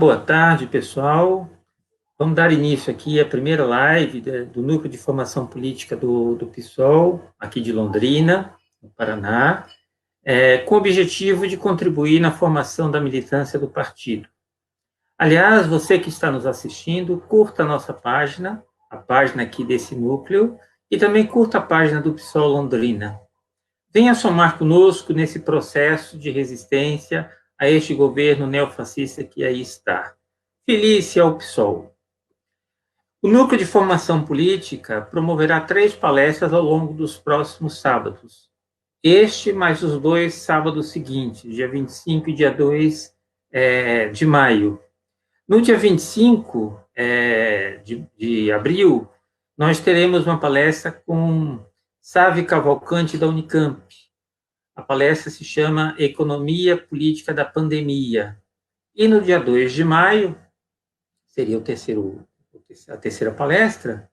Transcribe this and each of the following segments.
Boa tarde, pessoal. Vamos dar início aqui à primeira live do Núcleo de Formação Política do PSOL, aqui de Londrina, no Paraná, com o objetivo de contribuir na formação da militância do partido. Aliás, você que está nos assistindo, curta a nossa página, a página aqui desse núcleo, e também curta a página do PSOL Londrina. Venha somar conosco nesse processo de resistência a este governo neofascista que aí está. Felice ao PSOL. O Núcleo de Formação Política promoverá 3 palestras ao longo dos próximos sábados. Este, mais os 2 sábados seguintes, dia 25 e dia 2 de maio. No dia 25 de abril, nós teremos uma palestra com Sávio Cavalcante, da Unicamp. A palestra se chama Economia Política da Pandemia. E no dia 2 de maio, seria a terceira palestra,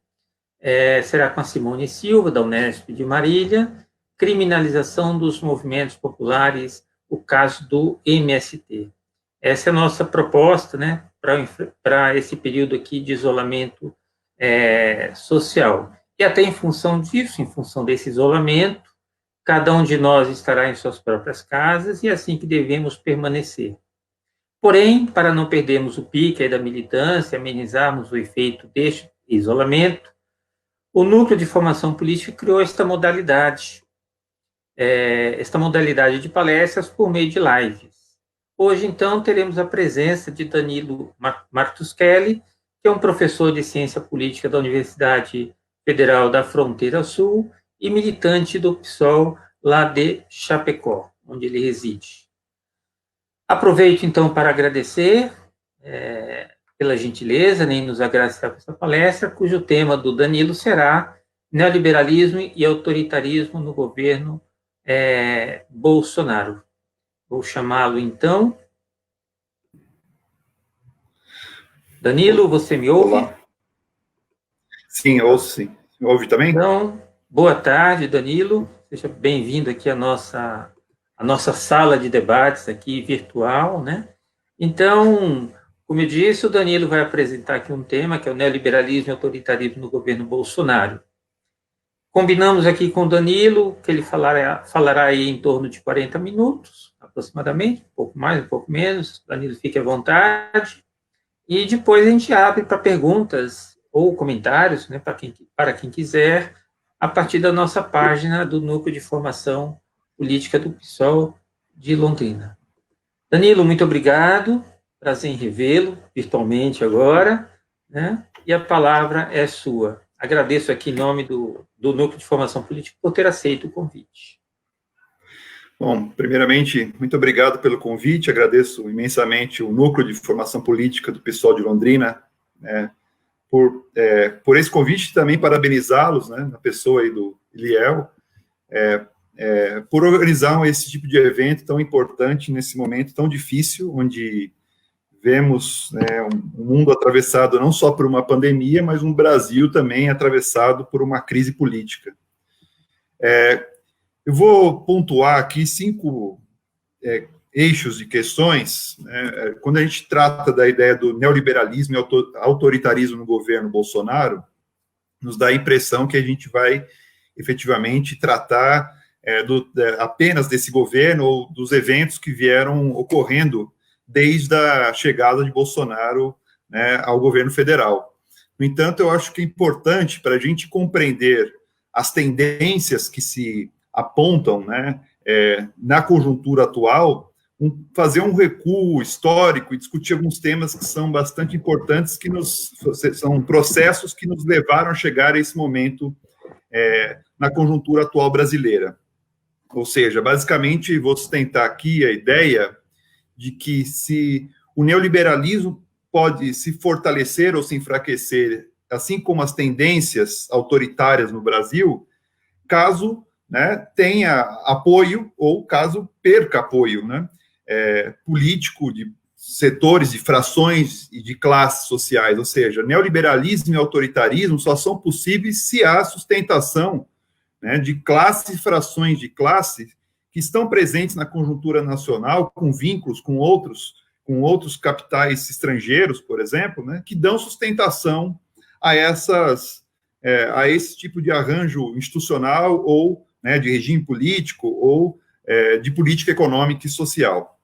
será com a Simone Silva, da Unesp de Marília, Criminalização dos Movimentos Populares, o caso do MST. Essa é a nossa proposta, né, para esse período aqui de isolamento social. E até em função disso, em função desse isolamento, cada um de nós estará em suas próprias casas e é assim que devemos permanecer. Porém, para não perdermos o pique aí da militância, amenizarmos o efeito deste isolamento, o Núcleo de Formação Política criou esta modalidade de palestras por meio de lives. Hoje, então, teremos a presença de Danilo Martuscelli, que é um professor de Ciência Política da Universidade Federal da Fronteira Sul e militante do PSOL lá de Chapecó, onde ele reside. Aproveito, então, para agradecer pela gentileza em nos agraciar por essa palestra, cujo tema do Danilo será Neoliberalismo e Autoritarismo no Governo Bolsonaro. Vou chamá-lo, então. Danilo, você me ouve? Olá. Sim, ouço sim. Me ouve também? Então, boa tarde, Danilo. Seja bem-vindo aqui à nossa sala de debates aqui virtual, né? Então, como eu disse, o Danilo vai apresentar aqui um tema que é o neoliberalismo e autoritarismo no governo Bolsonaro. Combinamos aqui com o Danilo que ele falará aí em torno de 40 minutos, aproximadamente, um pouco mais, um pouco menos. Danilo, fique à vontade. E depois a gente abre para perguntas ou comentários, né, para quem quiser, a partir da nossa página do Núcleo de Formação Política do PSOL de Londrina. Danilo, muito obrigado, prazer em revê-lo, virtualmente agora, né? E a palavra é sua. Agradeço aqui em nome do Núcleo de Formação Política por ter aceito o convite. Bom, primeiramente, muito obrigado pelo convite, agradeço imensamente o Núcleo de Formação Política do PSOL de Londrina, né, por esse convite, também parabenizá-los, né, na pessoa aí do Eliel, por organizar esse tipo de evento tão importante nesse momento tão difícil, onde vemos, né, um mundo atravessado não só por uma pandemia, mas um Brasil também atravessado por uma crise política. Eu vou pontuar aqui 5 eixos de questões, né, quando a gente trata da ideia do neoliberalismo e autoritarismo no governo Bolsonaro, nos dá a impressão que a gente vai efetivamente tratar apenas desse governo ou dos eventos que vieram ocorrendo desde a chegada de Bolsonaro, né, ao governo federal. No entanto, eu acho que é importante para a gente compreender as tendências que se apontam, né, na conjuntura atual, fazer um recuo histórico e discutir alguns temas que são bastante importantes, que são processos que nos levaram a chegar a esse momento na conjuntura atual brasileira. Ou seja, basicamente, vou sustentar aqui a ideia de que se o neoliberalismo pode se fortalecer ou se enfraquecer, assim como as tendências autoritárias no Brasil, caso, né, tenha apoio ou caso perca apoio, né, político de setores, de frações e de classes sociais. Ou seja, neoliberalismo e autoritarismo só são possíveis se há sustentação, né, de classes e frações de classe que estão presentes na conjuntura nacional, com vínculos com com outros capitais estrangeiros, por exemplo, né, que dão sustentação a esse tipo de arranjo institucional ou, né, de regime político ou de política econômica e social.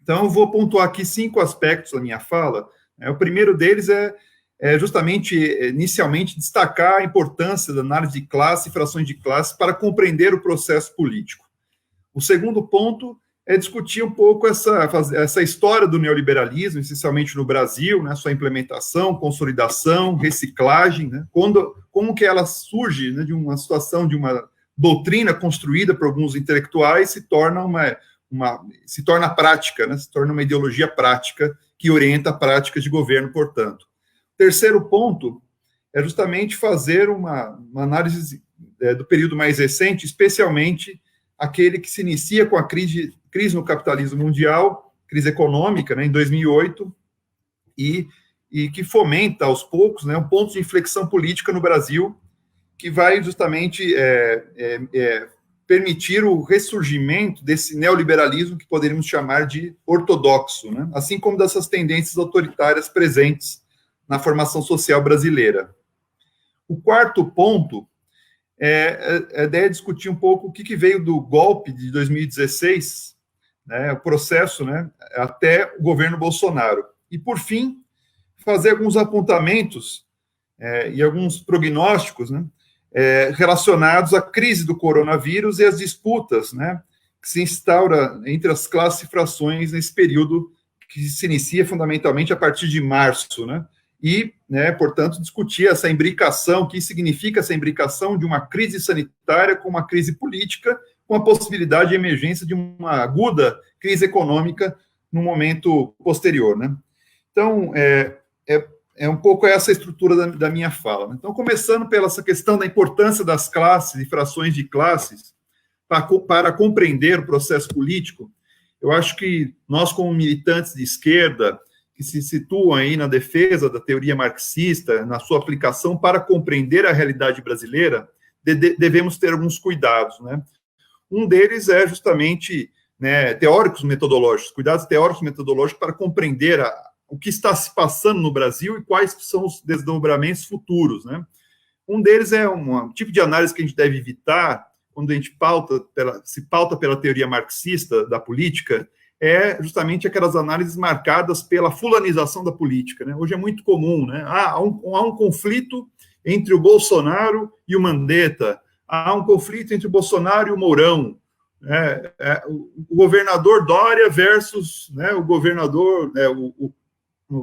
Então, eu vou pontuar aqui 5 aspectos da minha fala. O primeiro deles é justamente, inicialmente, destacar a importância da análise de classe e frações de classe para compreender o processo político. O segundo ponto é discutir um pouco essa história do neoliberalismo, essencialmente no Brasil, né, sua implementação, consolidação, reciclagem, né, como que ela surge, né, de uma situação, de uma doutrina construída por alguns intelectuais, se torna prática, né, se torna uma ideologia prática que orienta práticas de governo, portanto. Terceiro ponto é justamente fazer uma análise do período mais recente, especialmente aquele que se inicia com a crise no capitalismo mundial, crise econômica, né, em 2008, e que fomenta, aos poucos, né, um ponto de inflexão política no Brasil, que vai justamente permitir o ressurgimento desse neoliberalismo que poderíamos chamar de ortodoxo, né, assim como dessas tendências autoritárias presentes na formação social brasileira. O quarto ponto é a ideia de discutir um pouco o que veio do golpe de 2016, né, o processo, né, até o governo Bolsonaro. E, por fim, fazer alguns apontamentos e alguns prognósticos, né, relacionados à crise do coronavírus e às disputas, né, que se instaura entre as classes e frações nesse período que se inicia fundamentalmente a partir de março, né, e, né, portanto, discutir essa imbricação, o que significa essa imbricação de uma crise sanitária com uma crise política, com a possibilidade de emergência de uma aguda crise econômica no momento posterior, né? Então, é um pouco essa a estrutura da minha fala. Então, começando pela essa questão da importância das classes e frações de classes para compreender o processo político, eu acho que nós, como militantes de esquerda, que se situam aí na defesa da teoria marxista, na sua aplicação para compreender a realidade brasileira, devemos ter alguns cuidados, né? Um deles é justamente, né, teóricos metodológicos, cuidados teóricos metodológicos para compreender o que está se passando no Brasil e quais são os desdobramentos futuros, né? Um deles é um tipo de análise que a gente deve evitar quando a gente se pauta pela teoria marxista da política, é justamente aquelas análises marcadas pela fulanização da política, né? Hoje é muito comum, né? Há um conflito entre o Bolsonaro e o Mandetta, há um conflito entre o Bolsonaro e o Mourão, né? O governador Dória versus, né, o governador,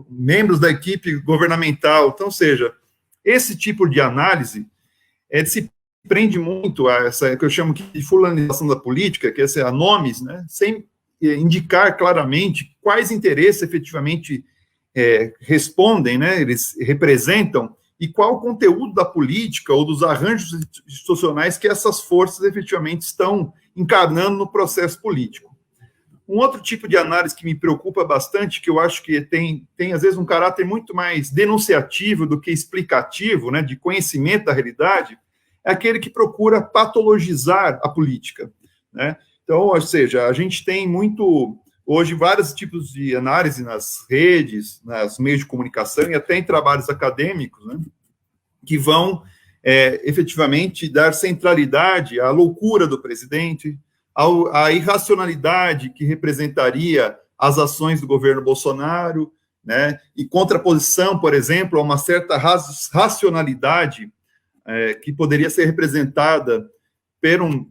membros da equipe governamental. Então, ou seja, esse tipo de análise se prende muito a essa que eu chamo de fulanização da política, que é a nomes, né, sem indicar claramente quais interesses efetivamente respondem, né, eles representam, e qual o conteúdo da política ou dos arranjos institucionais que essas forças efetivamente estão encarnando no processo político. Um outro tipo de análise que me preocupa bastante, que eu acho que tem às vezes, um caráter muito mais denunciativo do que explicativo, né, de conhecimento da realidade, é aquele que procura patologizar a política, né? Então, ou seja, a gente tem hoje, vários tipos de análise nas redes, nos meios de comunicação e até em trabalhos acadêmicos, né, que vão efetivamente dar centralidade à loucura do presidente, à irracionalidade que representaria as ações do governo Bolsonaro, né, e contraposição, por exemplo, a uma certa racionalidade que poderia ser representada pelo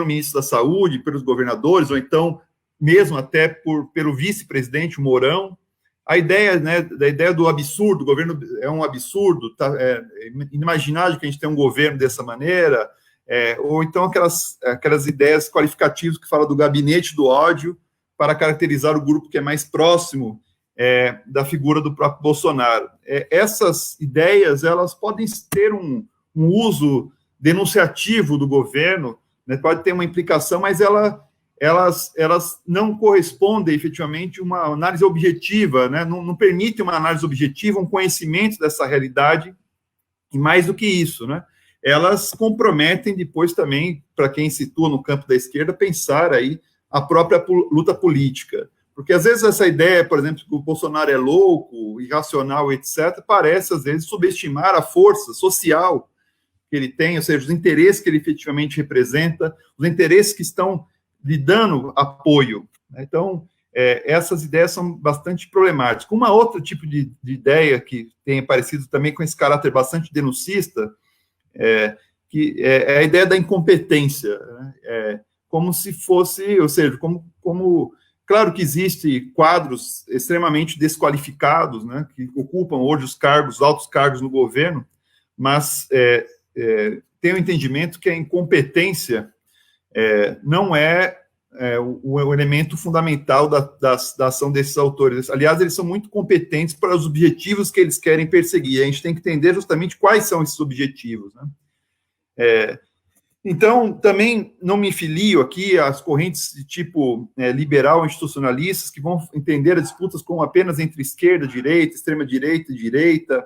ministro da Saúde, pelos governadores, ou então mesmo até pelo vice-presidente Mourão. A ideia, né, da ideia do absurdo, o governo é um absurdo, é inimaginável que a gente tenha um governo dessa maneira, ou então aquelas ideias qualificativas que falam do gabinete do ódio para caracterizar o grupo que é mais próximo da figura do próprio Bolsonaro. Essas ideias, elas podem ter um uso denunciativo do governo, né, pode ter uma implicação, mas elas não correspondem efetivamente a uma análise objetiva, né, não permitem uma análise objetiva, um conhecimento dessa realidade, e mais do que isso, né, elas comprometem depois também, para quem situa no campo da esquerda, pensar aí a própria luta política, Porque, às vezes, essa ideia, por exemplo, que o Bolsonaro é louco, irracional, etc., parece, às vezes, subestimar a força social que ele tem, ou seja, os interesses que ele efetivamente representa, os interesses que estão lhe dando apoio. Então, essas ideias são bastante problemáticas. Uma outra tipo de ideia que tem aparecido também com esse caráter bastante denuncista, que é a ideia da incompetência, né? Como se fosse, ou seja, como claro que existem quadros extremamente desqualificados, né, que ocupam hoje os altos cargos no governo, mas tem o entendimento que a incompetência não é o elemento fundamental da ação desses autores. Aliás, eles são muito competentes para os objetivos que eles querem perseguir. A gente tem que entender justamente quais são esses objetivos, né? Então, também não me filio aqui às correntes de tipo liberal institucionalistas, que vão entender as disputas como apenas entre esquerda, direita, extrema-direita e direita,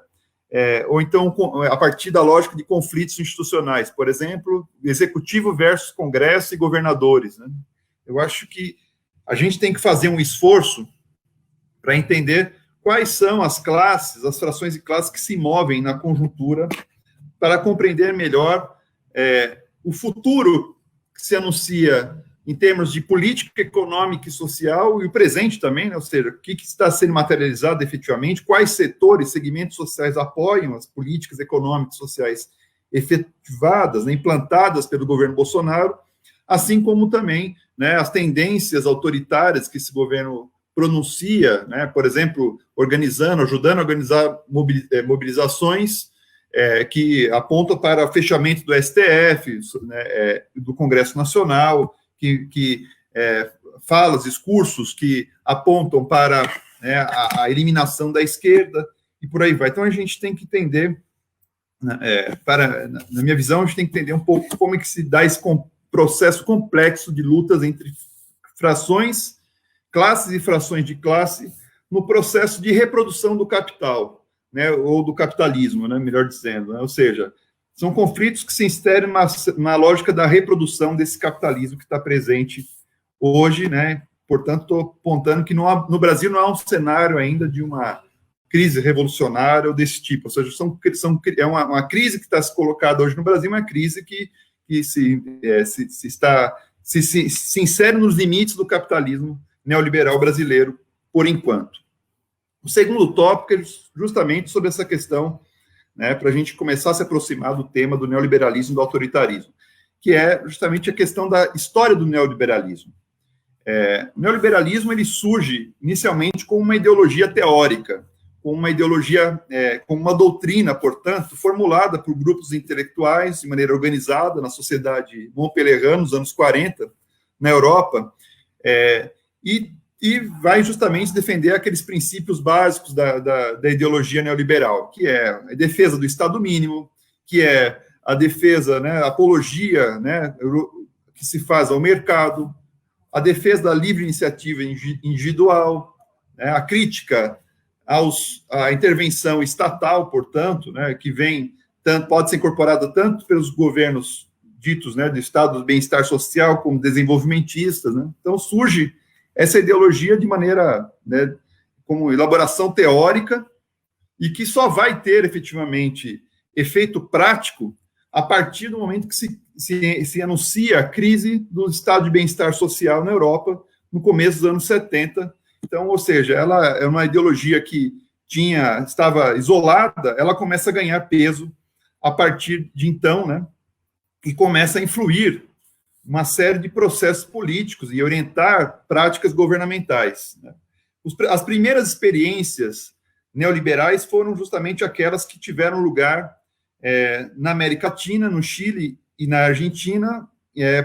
ou então a partir da lógica de conflitos institucionais, por exemplo, executivo versus Congresso e governadores, né? Eu acho que a gente tem que fazer um esforço para entender quais são as classes, as frações de classe que se movem na conjuntura, para compreender melhor o futuro que se anuncia em termos de política econômica e social, e o presente também, né? Ou seja, o que está sendo materializado efetivamente, quais setores, segmentos sociais apoiam as políticas econômicas e sociais efetivadas, né, implantadas pelo governo Bolsonaro, assim como também, né, as tendências autoritárias que esse governo pronuncia, né, por exemplo, ajudando a organizar mobilizações que apontam para fechamento do STF, né, do Congresso Nacional, que fala, discursos que apontam para, né, a eliminação da esquerda, e por aí vai. Então, a gente tem que entender, na minha visão, a gente tem que entender um pouco como é que se dá esse processo complexo de lutas entre frações, classes e frações de classe, no processo de reprodução do capital, né, ou do capitalismo, né, melhor dizendo, né? Ou seja, são conflitos que se inserem na lógica da reprodução desse capitalismo que está presente hoje, né? Portanto, estou apontando que no Brasil não há um cenário ainda de uma crise revolucionária ou desse tipo, ou seja, é uma crise que está se colocada hoje no Brasil, uma crise que se insere nos limites do capitalismo neoliberal brasileiro, por enquanto. O segundo tópico é justamente sobre essa questão, né, para a gente começar a se aproximar do tema do neoliberalismo e do autoritarismo, que é justamente a questão da história do neoliberalismo. O neoliberalismo ele surge inicialmente como uma ideologia teórica, como uma doutrina, portanto, formulada por grupos intelectuais de maneira organizada na sociedade montpelliéraine nos anos 40, na Europa, e vai justamente defender aqueles princípios básicos da ideologia neoliberal, que é a defesa do Estado mínimo, que é a defesa, né, a apologia, né, que se faz ao mercado, a defesa da livre iniciativa individual, né, a crítica à intervenção estatal, portanto, né, que pode ser incorporada tanto pelos governos ditos, né, do Estado do bem-estar social como desenvolvimentistas, né? Então surge essa ideologia de maneira, né, como elaboração teórica, e que só vai ter efetivamente efeito prático a partir do momento que se anuncia a crise do estado de bem-estar social na Europa, no começo dos anos 70. Então, ou seja, ela é uma ideologia que estava isolada, ela começa a ganhar peso a partir de então, né, e começa a influir uma série de processos políticos e orientar práticas governamentais, né? As primeiras experiências neoliberais foram justamente aquelas que tiveram lugar na América Latina, no Chile e na Argentina,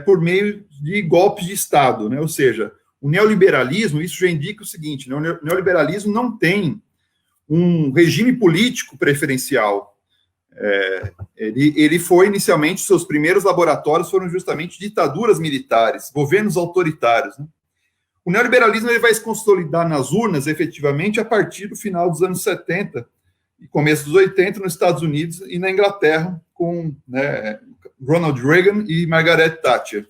por meio de golpes de Estado, né? Ou seja, o neoliberalismo, isso já indica o seguinte, né? O neoliberalismo não tem um regime político preferencial. Ele foi, inicialmente, seus primeiros laboratórios foram justamente ditaduras militares, governos autoritários, né? O neoliberalismo ele vai se consolidar nas urnas, efetivamente, a partir do final dos anos 70 e começo dos 80 nos Estados Unidos e na Inglaterra, com, né, Ronald Reagan e Margaret Thatcher.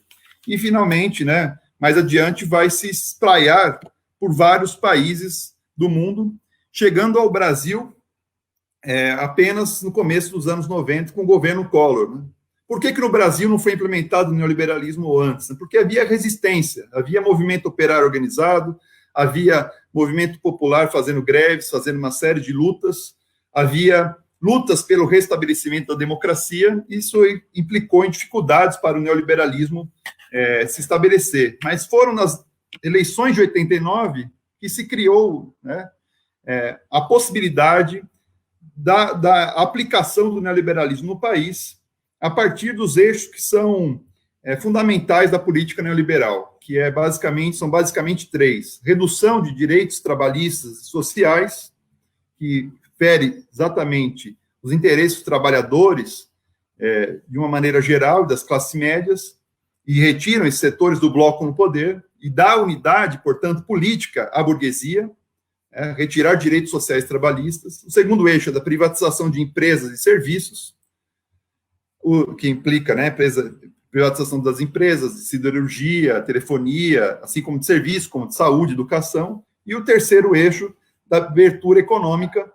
E, finalmente, né, mais adiante, vai se espraiar por vários países do mundo, chegando ao Brasil apenas no começo dos anos 90, com o governo Collor. Né? Por que no Brasil não foi implementado o neoliberalismo antes? Porque havia resistência, havia movimento operário organizado, havia movimento popular fazendo greves, fazendo uma série de lutas, havia lutas pelo restabelecimento da democracia, isso implicou em dificuldades para o neoliberalismo se estabelecer. Mas foram nas eleições de 89 que se criou, né, a possibilidade da aplicação do neoliberalismo no país, a partir dos eixos que são fundamentais da política neoliberal, que são basicamente três: redução de direitos trabalhistas e sociais, que fere exatamente os interesses dos trabalhadores de uma maneira geral, das classes médias, e retiram esses setores do bloco no poder, e dá unidade, portanto, política à burguesia, retirar direitos sociais trabalhistas. O segundo eixo é da privatização de empresas e serviços, o que implica, né, privatização das empresas de siderurgia, telefonia, assim como de serviços, como de saúde, educação. E o terceiro eixo da abertura econômica,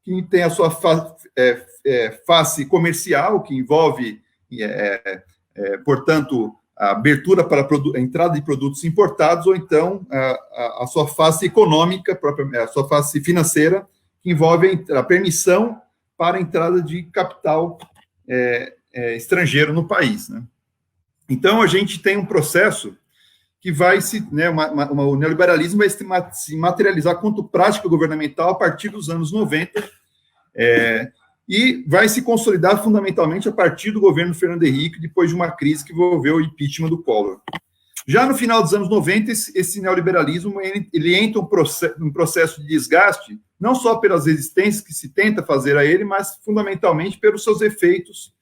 que tem a sua face comercial, que envolve, portanto, a abertura para a entrada de produtos importados, ou então a sua face econômica, a sua face financeira, que envolve a permissão para a entrada de capital estrangeiro no país. Né? Então, a gente tem um processo que vai o neoliberalismo vai se materializar quanto prática governamental a partir dos anos 90, e vai se consolidar fundamentalmente a partir do governo Fernando Henrique, depois de uma crise que envolveu o impeachment do Collor. Já no final dos anos 90, esse neoliberalismo ele entra um processo de desgaste, não só pelas resistências que se tenta fazer a ele, mas fundamentalmente pelos seus efeitos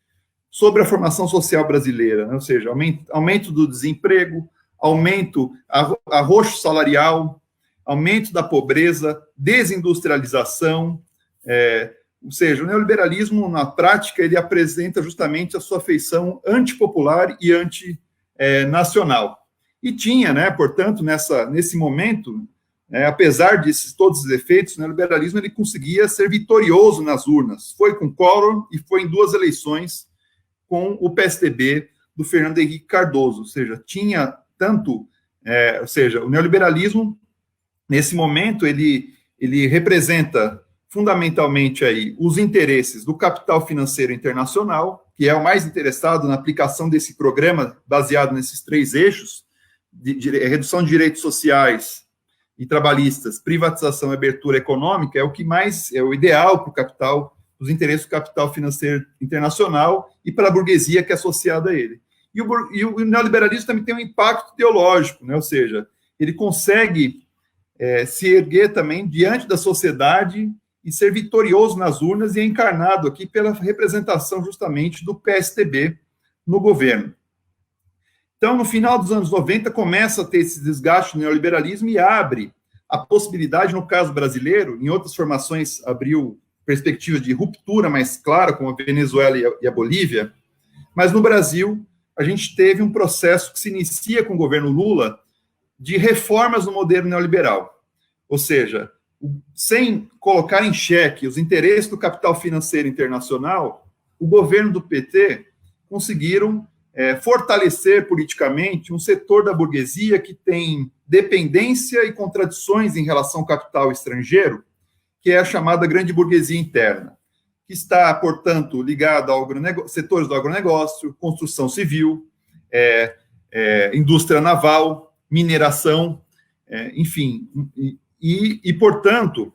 sobre a formação social brasileira, né? Ou seja, aumento do desemprego, arroxo salarial, aumento da pobreza, desindustrialização, ou seja, o neoliberalismo, na prática, ele apresenta justamente a sua feição antipopular e antinacional. E tinha, né, portanto, nesse momento, apesar de todos os efeitos, o neoliberalismo ele conseguia ser vitorioso nas urnas. Foi com Collor e foi em 2 eleições com o PSDB do Fernando Henrique Cardoso. Ou seja, tinha tanto... ou seja, o neoliberalismo, nesse momento, ele representa fundamentalmente aí os interesses do capital financeiro internacional, que é o mais interessado na aplicação desse programa baseado nesses 3 eixos, de redução de direitos sociais e trabalhistas, privatização e abertura econômica, é o que mais é o ideal para o capital, os interesses do capital financeiro internacional e para a burguesia que é associada a ele. E o neoliberalismo também tem um impacto teológico, né? Ou seja, ele consegue se erguer também diante da sociedade e ser vitorioso nas urnas, e é encarnado aqui pela representação justamente do PSDB no governo. Então, no final dos anos 90, começa a ter esse desgaste do neoliberalismo e abre a possibilidade, no caso brasileiro, em outras formações abriu perspectiva de ruptura mais clara, como a Venezuela e a Bolívia, mas no Brasil a gente teve um processo que se inicia com o governo Lula de reformas no modelo neoliberal, ou seja, sem colocar em xeque os interesses do capital financeiro internacional, o governo do PT conseguiram fortalecer politicamente um setor da burguesia que tem dependência e contradições em relação ao capital estrangeiro, que é a chamada grande burguesia interna, que está, portanto, ligada ao setores do agronegócio, construção civil, indústria naval, mineração, enfim, e, portanto,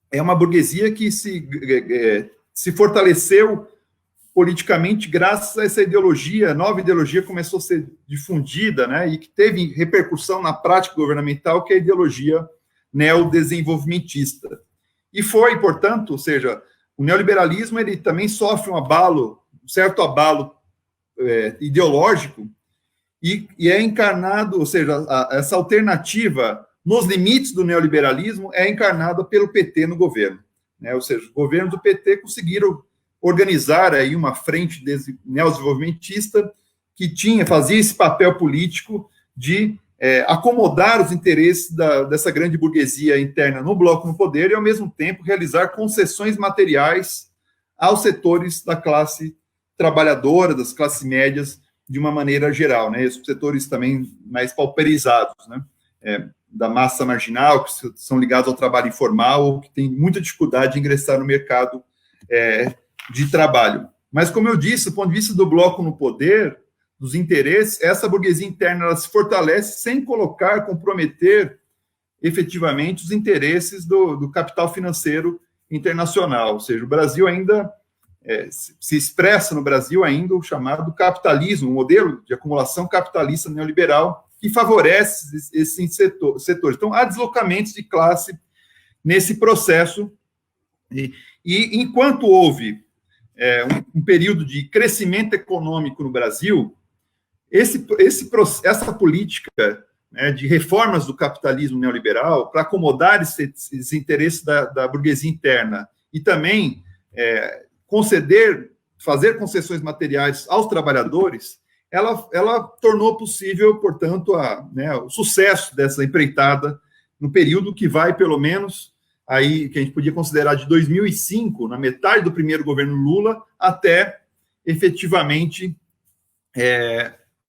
é uma burguesia que se fortaleceu politicamente graças a essa ideologia, nova ideologia começou a ser difundida, né, e que teve repercussão na prática governamental, que é a ideologia neodesenvolvimentista. E foi, portanto, ou seja, o neoliberalismo ele também sofre um certo abalo ideológico, e é encarnado, ou seja, essa alternativa nos limites do neoliberalismo é encarnada pelo PT no governo, né? Ou seja, o governo do PT conseguiram organizar aí uma frente neodesenvolvimentista que fazia esse papel político de acomodar os interesses dessa grande burguesia interna no bloco no poder e, ao mesmo tempo, realizar concessões materiais aos setores da classe trabalhadora, das classes médias, de uma maneira geral, né? Os setores também mais pauperizados, né? Da massa marginal, que são ligados ao trabalho informal ou que tem muita dificuldade de ingressar no mercado de trabalho. Mas, como eu disse, do ponto de vista do bloco no poder, dos interesses, essa burguesia interna ela se fortalece sem comprometer efetivamente os interesses do capital financeiro internacional. Ou seja, o Brasil ainda se expressa no Brasil ainda o chamado capitalismo, um modelo de acumulação capitalista neoliberal que favorece esses setores. Então, há deslocamentos de classe nesse processo e enquanto houve um período de crescimento econômico no Brasil, essa política, né, de reformas do capitalismo neoliberal para acomodar esses interesses da burguesia interna e também fazer concessões materiais aos trabalhadores, ela tornou possível, portanto, o sucesso dessa empreitada no período que vai, pelo menos, aí, que a gente podia considerar de 2005, na metade do primeiro governo Lula, até, efetivamente,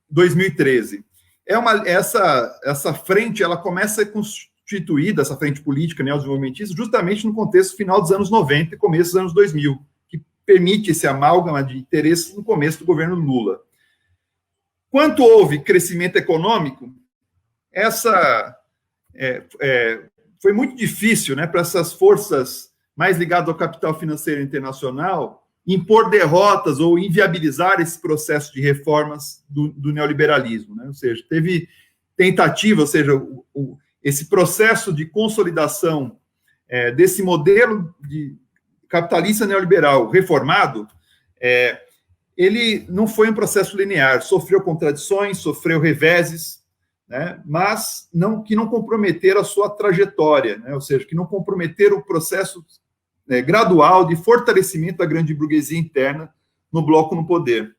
2013. Essa frente, ela começa a ser constituída, essa frente política neodesenvolvimentista, justamente no contexto final dos anos 90 e começo dos anos 2000, que permite esse amálgama de interesses no começo do governo Lula. Quanto houve crescimento econômico, foi muito difícil, né, para essas forças mais ligadas ao capital financeiro internacional impor derrotas ou inviabilizar esse processo de reformas do neoliberalismo, né? Ou seja, teve tentativa, ou seja, esse processo de consolidação desse modelo de capitalista neoliberal reformado, ele não foi um processo linear, sofreu contradições, sofreu reveses, né, mas que não comprometeram a sua trajetória, né, ou seja, que não comprometeram o processo gradual de fortalecimento da grande burguesia interna no bloco no poder.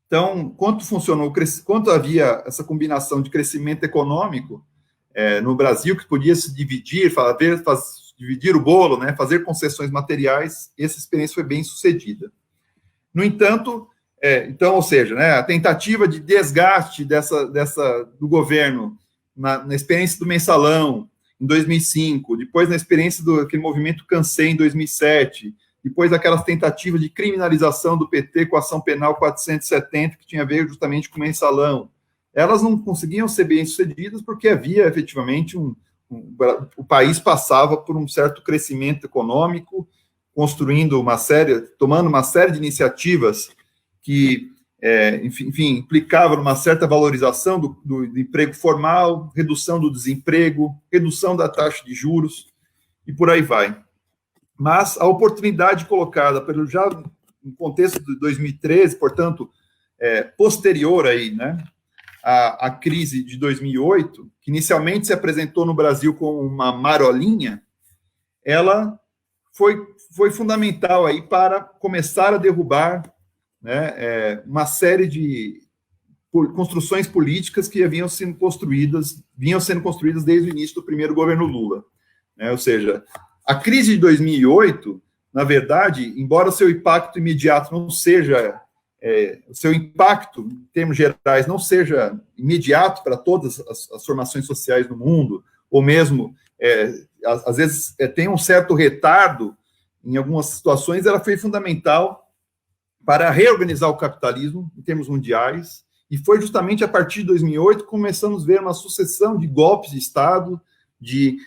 Então, quanto havia essa combinação de crescimento econômico no Brasil, que podia se dividir, dividir o bolo, né, fazer concessões materiais, essa experiência foi bem sucedida. No entanto, então, ou seja, né, a tentativa de desgaste do governo na experiência do mensalão, em 2005, depois na experiência daquele movimento Cansei, em 2007, depois daquelas tentativas de criminalização do PT com a ação penal 470, que tinha a ver justamente com o mensalão, elas não conseguiam ser bem-sucedidas porque havia, efetivamente, o país passava por um certo crescimento econômico, tomando uma série de iniciativas que, enfim, implicava numa certa valorização do emprego formal, redução do desemprego, redução da taxa de juros, e por aí vai. Mas a oportunidade colocada já no contexto de 2013, portanto, posterior aí, né, à crise de 2008, que inicialmente se apresentou no Brasil como uma marolinha, ela foi fundamental aí para começar a derrubar, né, uma série de construções políticas que vinham sendo construídas desde o início do primeiro governo Lula, né? Ou seja, a crise de 2008, na verdade, embora o seu impacto imediato não seja, o seu impacto, em termos gerais, não seja imediato para todas as formações sociais do mundo, ou mesmo, às vezes, tem um certo retardo em algumas situações, ela foi fundamental para reorganizar o capitalismo em termos mundiais, e foi justamente a partir de 2008 que começamos a ver uma sucessão de golpes de Estado, de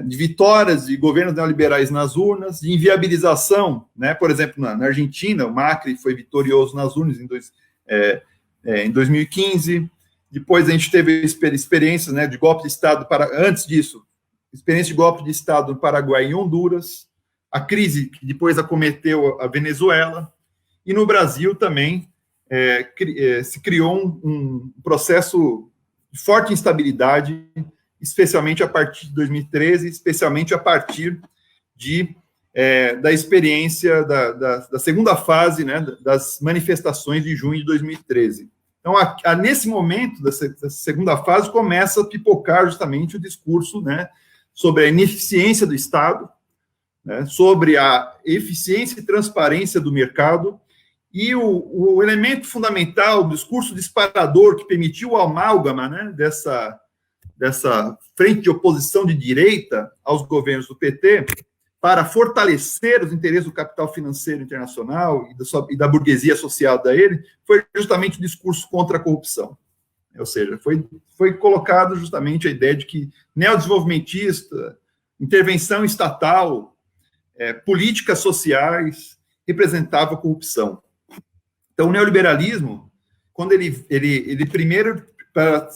vitórias de governos neoliberais nas urnas, de inviabilização, né? Por exemplo, na Argentina, o Macri foi vitorioso nas urnas em 2015, depois a gente teve experiências, né, de golpe de Estado, antes disso, experiência de golpe de Estado no Paraguai e Honduras, a crise que depois acometeu a Venezuela, e no Brasil também se criou um processo de forte instabilidade, especialmente a partir de 2013, especialmente a partir da experiência da segunda fase, né, das manifestações de junho de 2013. Então, nesse momento, dessa segunda fase, começa a pipocar justamente o discurso, né, sobre a ineficiência do Estado, né, sobre a eficiência e transparência do mercado, e o elemento fundamental, o discurso disparador que permitiu o amálgama, né, dessa frente de oposição de direita aos governos do PT, para fortalecer os interesses do capital financeiro internacional e da burguesia associada a ele, foi justamente o discurso contra a corrupção. Ou seja, foi colocado justamente a ideia de que neodesenvolvimentista, intervenção estatal, políticas sociais, representava a corrupção. Então, o neoliberalismo, quando ele primeiro, para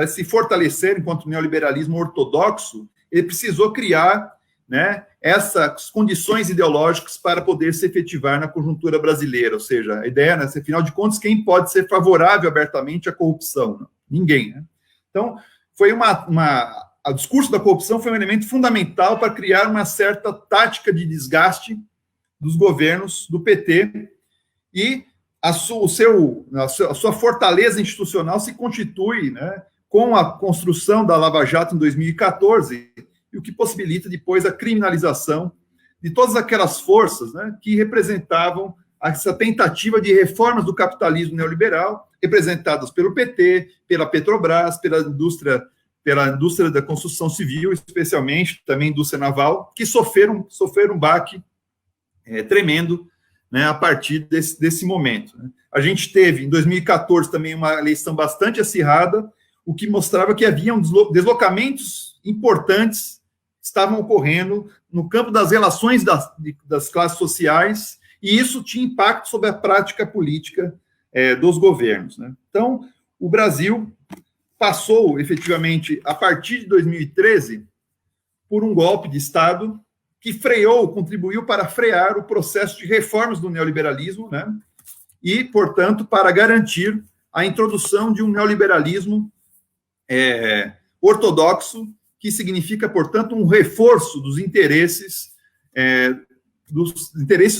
se fortalecer enquanto neoliberalismo ortodoxo, ele precisou criar, né, essas condições ideológicas para poder se efetivar na conjuntura brasileira, ou seja, a ideia, né, afinal de contas, quem pode ser favorável abertamente à corrupção? Ninguém, né? Então, foi o discurso da corrupção foi um elemento fundamental para criar uma certa tática de desgaste dos governos do PT, e a sua fortaleza institucional se constitui, né, com a construção da Lava Jato em 2014, e o que possibilita depois a criminalização de todas aquelas forças, né, que representavam essa tentativa de reformas do capitalismo neoliberal, representadas pelo PT, pela Petrobras, pela indústria da construção civil, especialmente, também indústria naval, que sofreram um baque tremendo, né, a partir desse momento. Né. A gente teve, em 2014, também uma eleição bastante acirrada, o que mostrava que haviam deslocamentos importantes que estavam ocorrendo no campo das relações das classes sociais, e isso tinha impacto sobre a prática política dos governos. Né. Então, o Brasil passou, efetivamente, a partir de 2013, por um golpe de Estado que contribuiu para frear o processo de reformas do neoliberalismo, né, e, portanto, para garantir a introdução de um neoliberalismo ortodoxo, que significa, portanto, um reforço dos interesses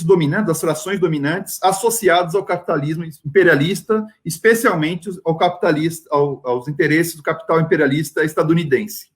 dominantes, das frações dominantes, associados ao capitalismo imperialista, especialmente aos interesses do capital imperialista estadunidense.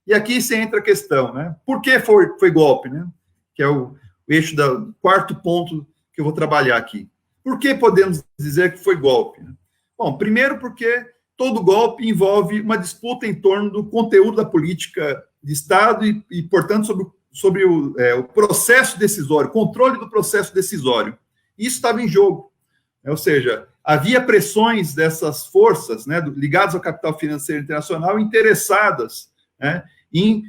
E aqui se entra a questão, né? Por que foi golpe, né? Que é o eixo do quarto ponto que eu vou trabalhar aqui. Por que podemos dizer que foi golpe? Né? Bom, primeiro porque todo golpe envolve uma disputa em torno do conteúdo da política de Estado e portanto, sobre o processo decisório, controle do processo decisório. Isso estava em jogo. Ou seja, havia pressões dessas forças, né, ligadas ao capital financeiro internacional, interessadas, né, em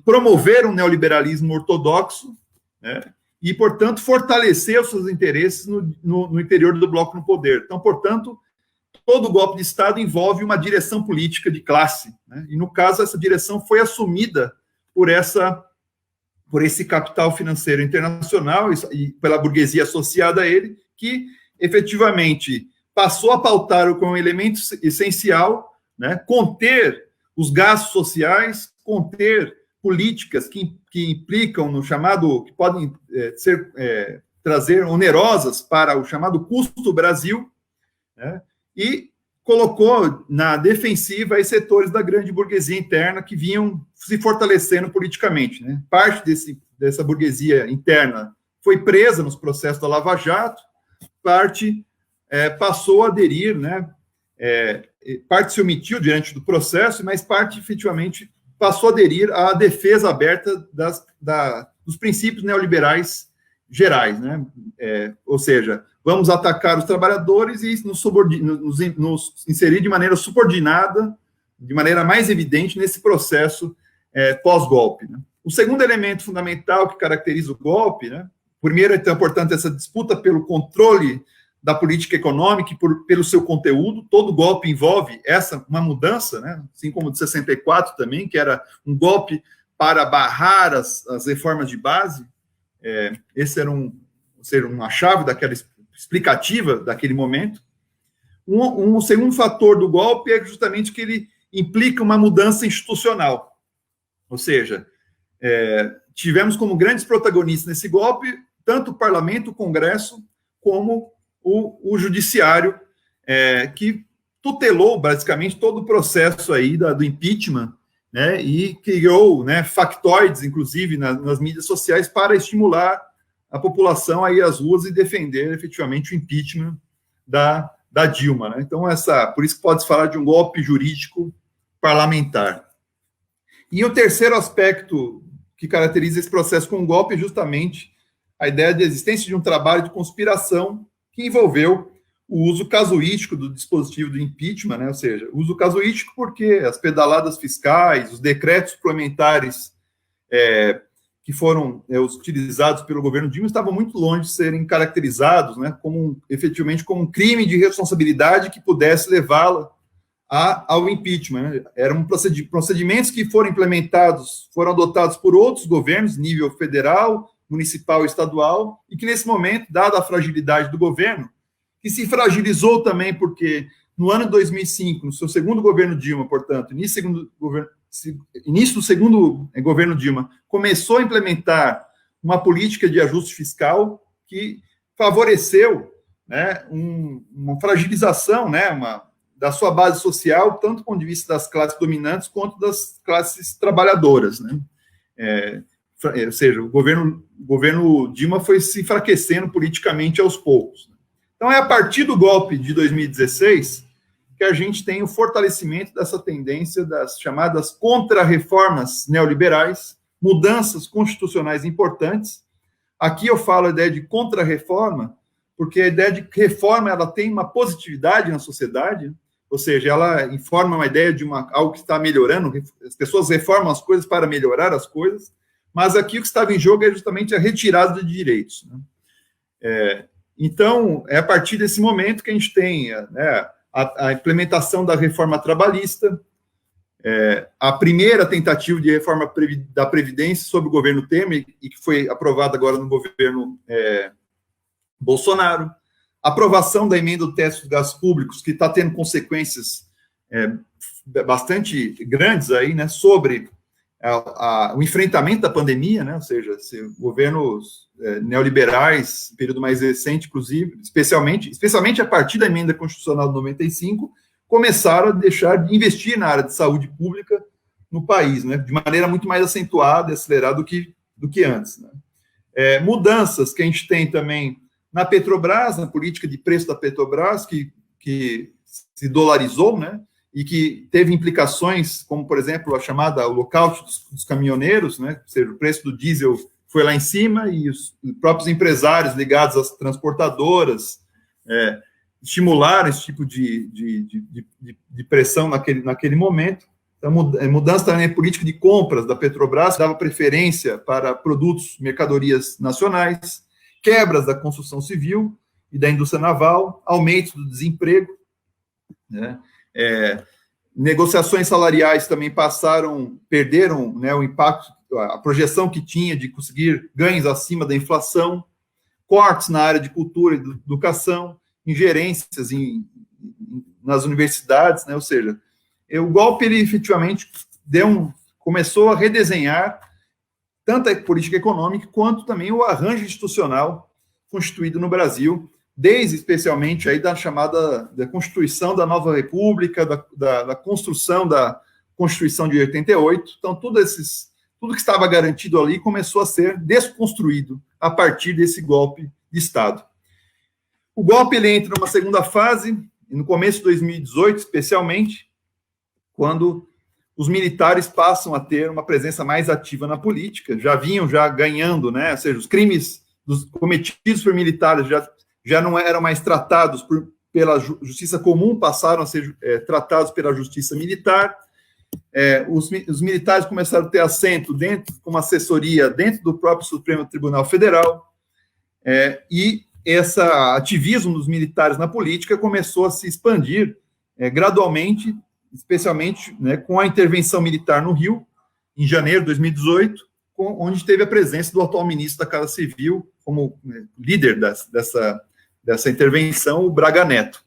promover um neoliberalismo ortodoxo, né, e, portanto, fortalecer os seus interesses no interior do bloco no poder. Então, portanto, todo golpe de Estado envolve uma direção política de classe, né? E, no caso, essa direção foi assumida por esse capital financeiro internacional e pela burguesia associada a ele, que, efetivamente, passou a pautar como um elemento essencial, né, conter os gastos sociais, conter políticas que implicam no chamado, que podem trazer onerosas para o chamado custo Brasil, né, e colocou na defensiva os setores da grande burguesia interna que vinham se fortalecendo politicamente. Né. Parte dessa burguesia interna foi presa nos processos da Lava Jato, parte passou a aderir, né, parte se omitiu diante do processo, mas parte, efetivamente, passou a aderir à defesa aberta dos princípios neoliberais gerais, né? Ou seja, vamos atacar os trabalhadores e nos inserir de maneira subordinada, de maneira mais evidente, nesse processo pós-golpe. Né? O segundo elemento fundamental que caracteriza o golpe, né? Primeiro, então, portanto, essa disputa pelo controle da política econômica e pelo seu conteúdo. Todo golpe envolve uma mudança, né? Assim como o de 64 também, que era um golpe para barrar as reformas de base. Esse era uma chave daquela explicativa daquele momento. Um segundo fator do golpe é justamente que ele implica uma mudança institucional. Ou seja, tivemos como grandes protagonistas nesse golpe tanto o parlamento, o Congresso, como o judiciário, que tutelou, basicamente, todo o processo aí do impeachment, né, e criou, né, factoides, inclusive, nas mídias sociais, para estimular a população a ir às ruas e defender, efetivamente, o impeachment da Dilma, né? Então, por isso que pode-se falar de um golpe jurídico parlamentar. E o terceiro aspecto que caracteriza esse processo com um golpe é justamente a ideia de existência de um trabalho de conspiração que envolveu o uso casuístico do dispositivo do impeachment, né? Ou seja, uso casuístico porque as pedaladas fiscais, os decretos suplementares que foram utilizados pelo governo Dilma estavam muito longe de serem caracterizados, né, efetivamente como um crime de responsabilidade que pudesse levá-la ao impeachment, né? Eram procedimentos que foram implementados, foram adotados por outros governos, nível federal, municipal e estadual, e que nesse momento, dada a fragilidade do governo, que se fragilizou também porque no ano de 2005, no seu segundo governo Dilma, portanto, início do segundo governo Dilma, começou a implementar uma política de ajuste fiscal que favoreceu, né, uma fragilização, né, da sua base social, tanto do ponto de vista das classes dominantes quanto das classes trabalhadoras, né? Ou seja, o governo Dilma foi se enfraquecendo politicamente aos poucos. Então, é a partir do golpe de 2016 que a gente tem o fortalecimento dessa tendência das chamadas contra-reformas neoliberais, mudanças constitucionais importantes. Aqui eu falo a ideia de contra-reforma, porque a ideia de reforma ela tem uma positividade na sociedade, ou seja, ela informa uma ideia de algo que está melhorando, as pessoas reformam as coisas para melhorar as coisas, mas aqui o que estava em jogo é justamente a retirada de direitos, né? Então, é a partir desse momento que a gente tem, né, a implementação da reforma trabalhista, a primeira tentativa de reforma da Previdência sob o governo Temer, e que foi aprovada agora no governo Bolsonaro, aprovação da emenda do teto dos gastos públicos, que está tendo consequências bastante grandes aí, né, sobre o enfrentamento da pandemia, né, ou seja, governos neoliberais, período mais recente, inclusive, especialmente a partir da emenda constitucional de 95, começaram a deixar de investir na área de saúde pública no país, né, de maneira muito mais acentuada e acelerada do que antes, né. Mudanças que a gente tem também na Petrobras, na política de preço da Petrobras, que se dolarizou, né, e que teve implicações, como, por exemplo, o lockout dos caminhoneiros, né, ou seja, o preço do diesel foi lá em cima e os próprios empresários ligados às transportadoras estimularam esse tipo de pressão naquele momento. Então, mudança também na política de compras da Petrobras, dava preferência para produtos, mercadorias nacionais, quebras da construção civil e da indústria naval, aumento do desemprego, né? Negociações salariais também perderam, né, o impacto, a projeção que tinha de conseguir ganhos acima da inflação, cortes na área de cultura e de educação, ingerências nas universidades, né, ou seja, o golpe, ele efetivamente começou a redesenhar tanto a política econômica quanto também o arranjo institucional constituído no Brasil, desde especialmente aí da Constituição da Nova República, da construção da Constituição de 88. Então, tudo que estava garantido ali começou a ser desconstruído a partir desse golpe de Estado. O golpe ele entra numa segunda fase, no começo de 2018, especialmente, quando os militares passam a ter uma presença mais ativa na política, já vinham ganhando, né? Ou seja, os crimes cometidos por militares já não eram mais tratados pela justiça comum, passaram a ser tratados pela justiça militar. Os militares começaram a ter assento como assessoria dentro do próprio Supremo Tribunal Federal, e esse ativismo dos militares na política começou a se expandir gradualmente, especialmente, né, com a intervenção militar no Rio, em janeiro de 2018, onde teve a presença do atual ministro da Casa Civil como líder dessa intervenção, o Braga Neto.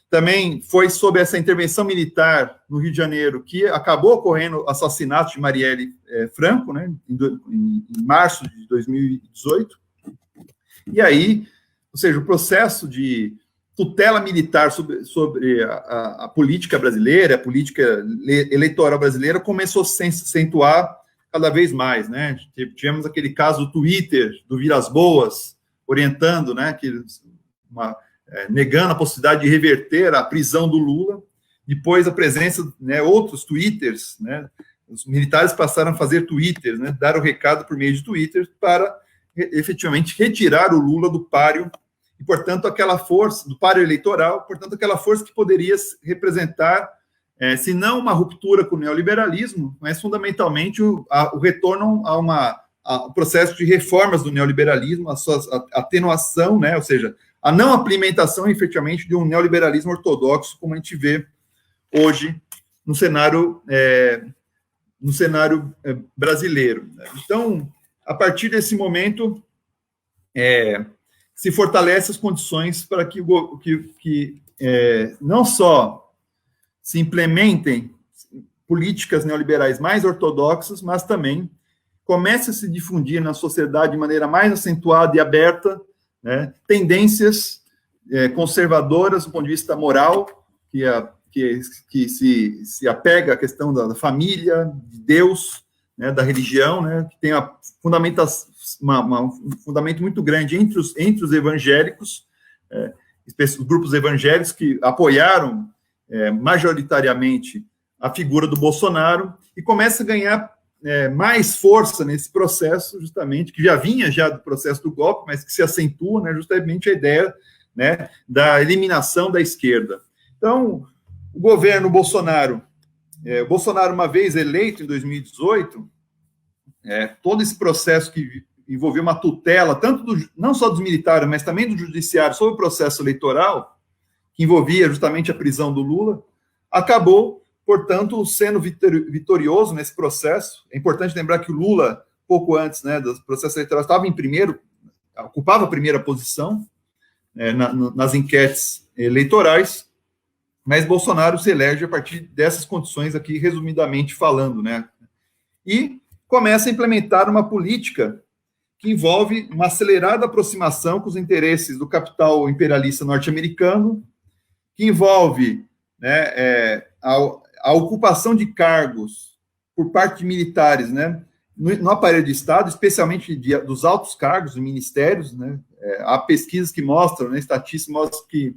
Também foi sob essa intervenção militar no Rio de Janeiro que acabou ocorrendo o assassinato de Marielle Franco, né, em março de 2018. E aí, ou seja, o processo de tutela militar sobre a política brasileira, a política eleitoral brasileira, começou a se acentuar cada vez mais, né? Tivemos aquele caso do Twitter, do Vilas Boas, orientando, né, negando a possibilidade de reverter a prisão do Lula. Depois a presença, né, outros Twitters, né, os militares passaram a fazer Twitters, né, dar o recado por meio de Twitter para efetivamente retirar o Lula do páreo, e, portanto, aquela força, do páreo eleitoral, portanto, aquela força que poderia representar, se não uma ruptura com o neoliberalismo, mas fundamentalmente o retorno ao processo de reformas do neoliberalismo, a sua atenuação, né, ou seja, a não implementação efetivamente de um neoliberalismo ortodoxo, como a gente vê hoje no cenário brasileiro. Então, a partir desse momento, se fortalece as condições para que não só se implementem políticas neoliberais mais ortodoxas, mas também comece a se difundir na sociedade de maneira mais acentuada e aberta, né, tendências conservadoras do ponto de vista moral, que se apega à questão da família, de Deus, né, da religião, né, que tem um fundamento muito grande entre os evangélicos, os grupos evangélicos que apoiaram majoritariamente a figura do Bolsonaro, e começa a ganhar mais força nesse processo, justamente, que já vinha do processo do golpe, mas que se acentua, né, justamente a ideia, né, da eliminação da esquerda. Então, o governo Bolsonaro, uma vez eleito em 2018, todo esse processo que envolveu uma tutela, não só dos militares, mas também do judiciário, sobre o processo eleitoral, que envolvia justamente a prisão do Lula, acabou, portanto, sendo vitorioso nesse processo. É importante lembrar que o Lula, pouco antes, né, do processo eleitoral, estava em primeiro, ocupava a primeira posição nas enquetes eleitorais, mas Bolsonaro se elege a partir dessas condições aqui, resumidamente falando, né? E começa a implementar uma política que envolve uma acelerada aproximação com os interesses do capital imperialista norte-americano, que envolve, né, a ocupação de cargos por parte de militares, né, no aparelho de Estado, especialmente dos altos cargos, dos ministérios, né. Há pesquisas que mostram, né, estatísticas mostram que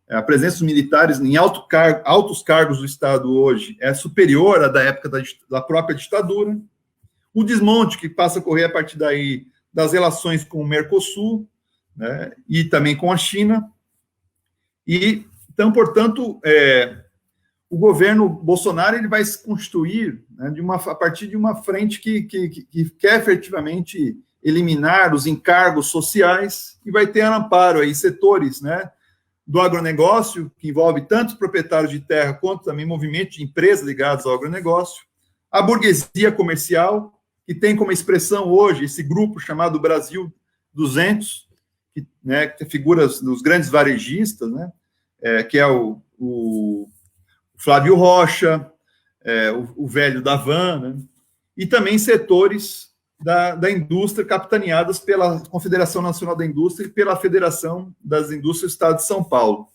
a presença dos militares em altos cargos do Estado hoje é superior à da época da própria ditadura. O desmonte que passa a ocorrer a partir daí das relações com o Mercosul, né, e também com a China. E, então, portanto, o governo Bolsonaro ele vai se constituir, né, a partir de uma frente que quer efetivamente eliminar os encargos sociais e vai ter amparo aí setores, né, do agronegócio, que envolve tanto proprietários de terra quanto também movimento de empresas ligadas ao agronegócio, a burguesia comercial, que tem como expressão hoje esse grupo chamado Brasil 200, né, que tem figuras dos grandes varejistas, né, que é o Flávio Rocha, o velho da Van, né, e também setores da indústria capitaneadas pela Confederação Nacional da Indústria e pela Federação das Indústrias do Estado de São Paulo.